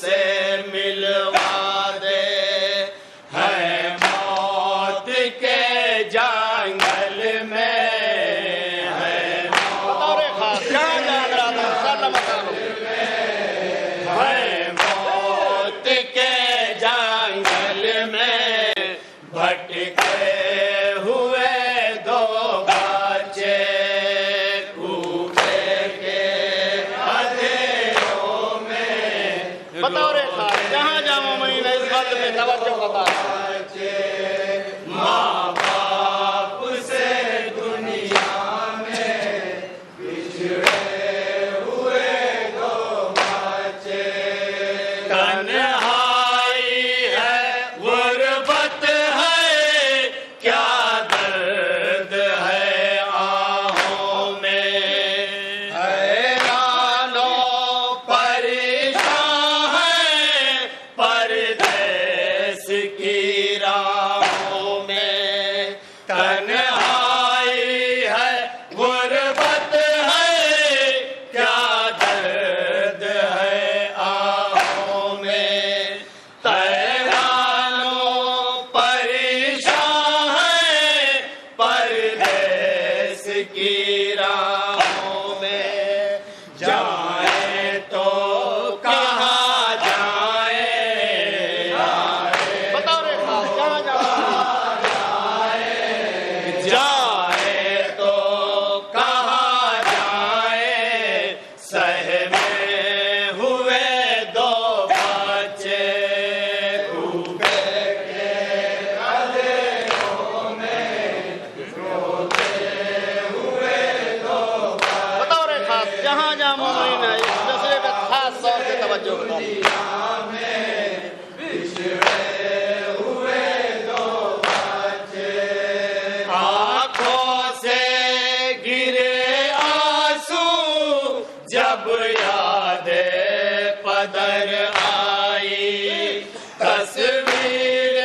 سے ملوا دے، ہے موت کے جنگل میں، ہے بطور خاص جہاں جہاں حضرات انشاءاللہ مقام ہو. ہے موت کے جنگل میں بھٹکے ہوئے دو بچے، کوفے کے اندھیروں میں بطور خاص جہاں جہاں مومنین اس بات پہ توجہ بتا دیں. ماں باپ سے دنیا میں بچھڑے ہوئے دو بچے، تنہائی ہے غربت ہے، کیا درد ہے آہوں میں، حیران و پریشان ہے پردیس کی راہوں میں، تنہائی ہے غربت ہے، کیا درد ہے آہوں میں، حیران و پریشان ہے پردیس کی راہوں میں، جائیں تو کہاں جائیں، بطور خاص جہاں جہاں جائیں تو کہاں جائیں، سہمے ہوئے دو بچے، کوفے کے اندھیروں میں روتے ہوئے دو بطور خاص جہاں جہاں مومنین اس مسئلے پہ خاص طور سے توجہ بتا دیں. آنکھوں سے گرے آنسو جب یاد پدر آئی، تصویر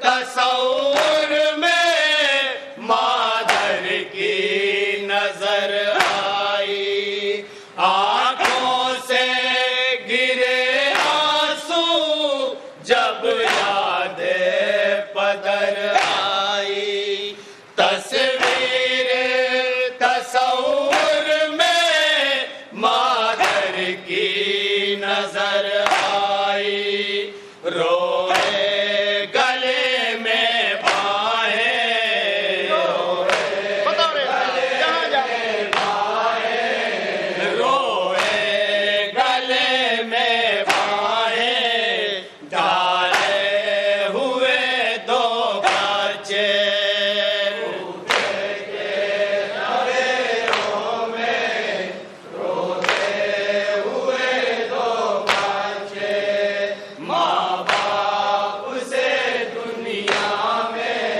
تصور میں مادر کی نظر آئی، آنکھوں سے گرے آنسو جب یاد پدر آئی، تصویر تصور میں مادر کی نظر آئی، روئے گلے میں باہیں، بطور خاص جہاں جہاں روئے گلے میں باہیں، ڈالے ہوئے دو بچے، ماں باپ سے دنیا میں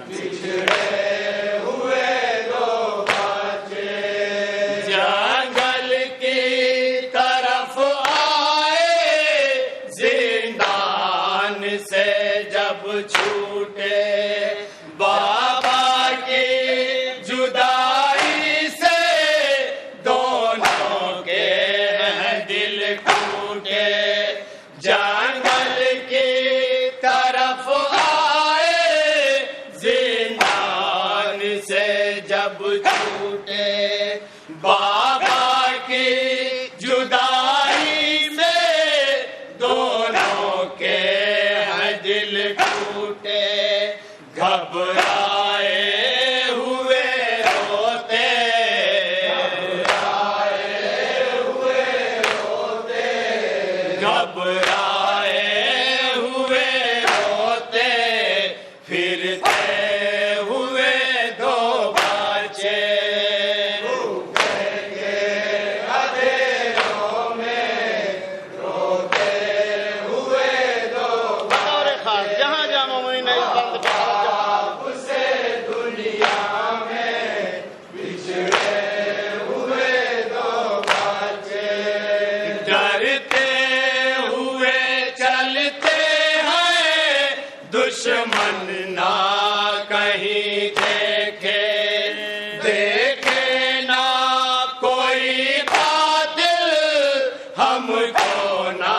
بچھڑے ہوئے دو بچے، جنگل کی طرف آئے زندان سے جب چھوٹے، بابا کی جدائی سے دونوں کے ہیں دل ٹوٹے، جنگل کی طرف آئے زندان سے جب چھوٹے، بابا کی جدائی میں دونوں کے ہیں دل ٹوٹے، گھبرائے ہوئے روتے، گھبرائے ہوئے روتے، پھرتے ہوئے دو بچے، اندھیروں میں روتے ہوئے دو بطور خاص جہاں جہاں مومنین اس بات پہ توجہ بتا دیں. سے دنیا میں بچھڑے ہوئے دو بچے، ڈرتے ہوئے چلتے ہیں دشمن نہ کہیں دیکھے، دیکھے نہ کوئی قاتل ہم کو نہ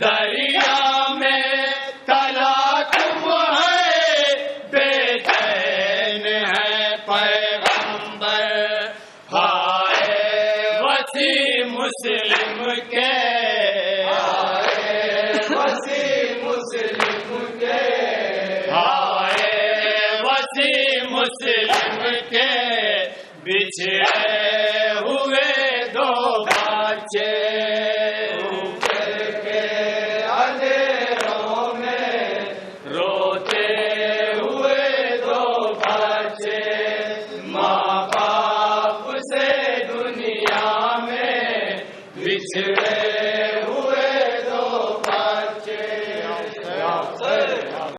دریا میں تلا تم ہے بے چین ہے پیغمبر ہائے وسیع مسلم کے وسیع مسلم کے ہائے وسیع مسلم کے بچھڑے ہوئے دو بچے بچھڑے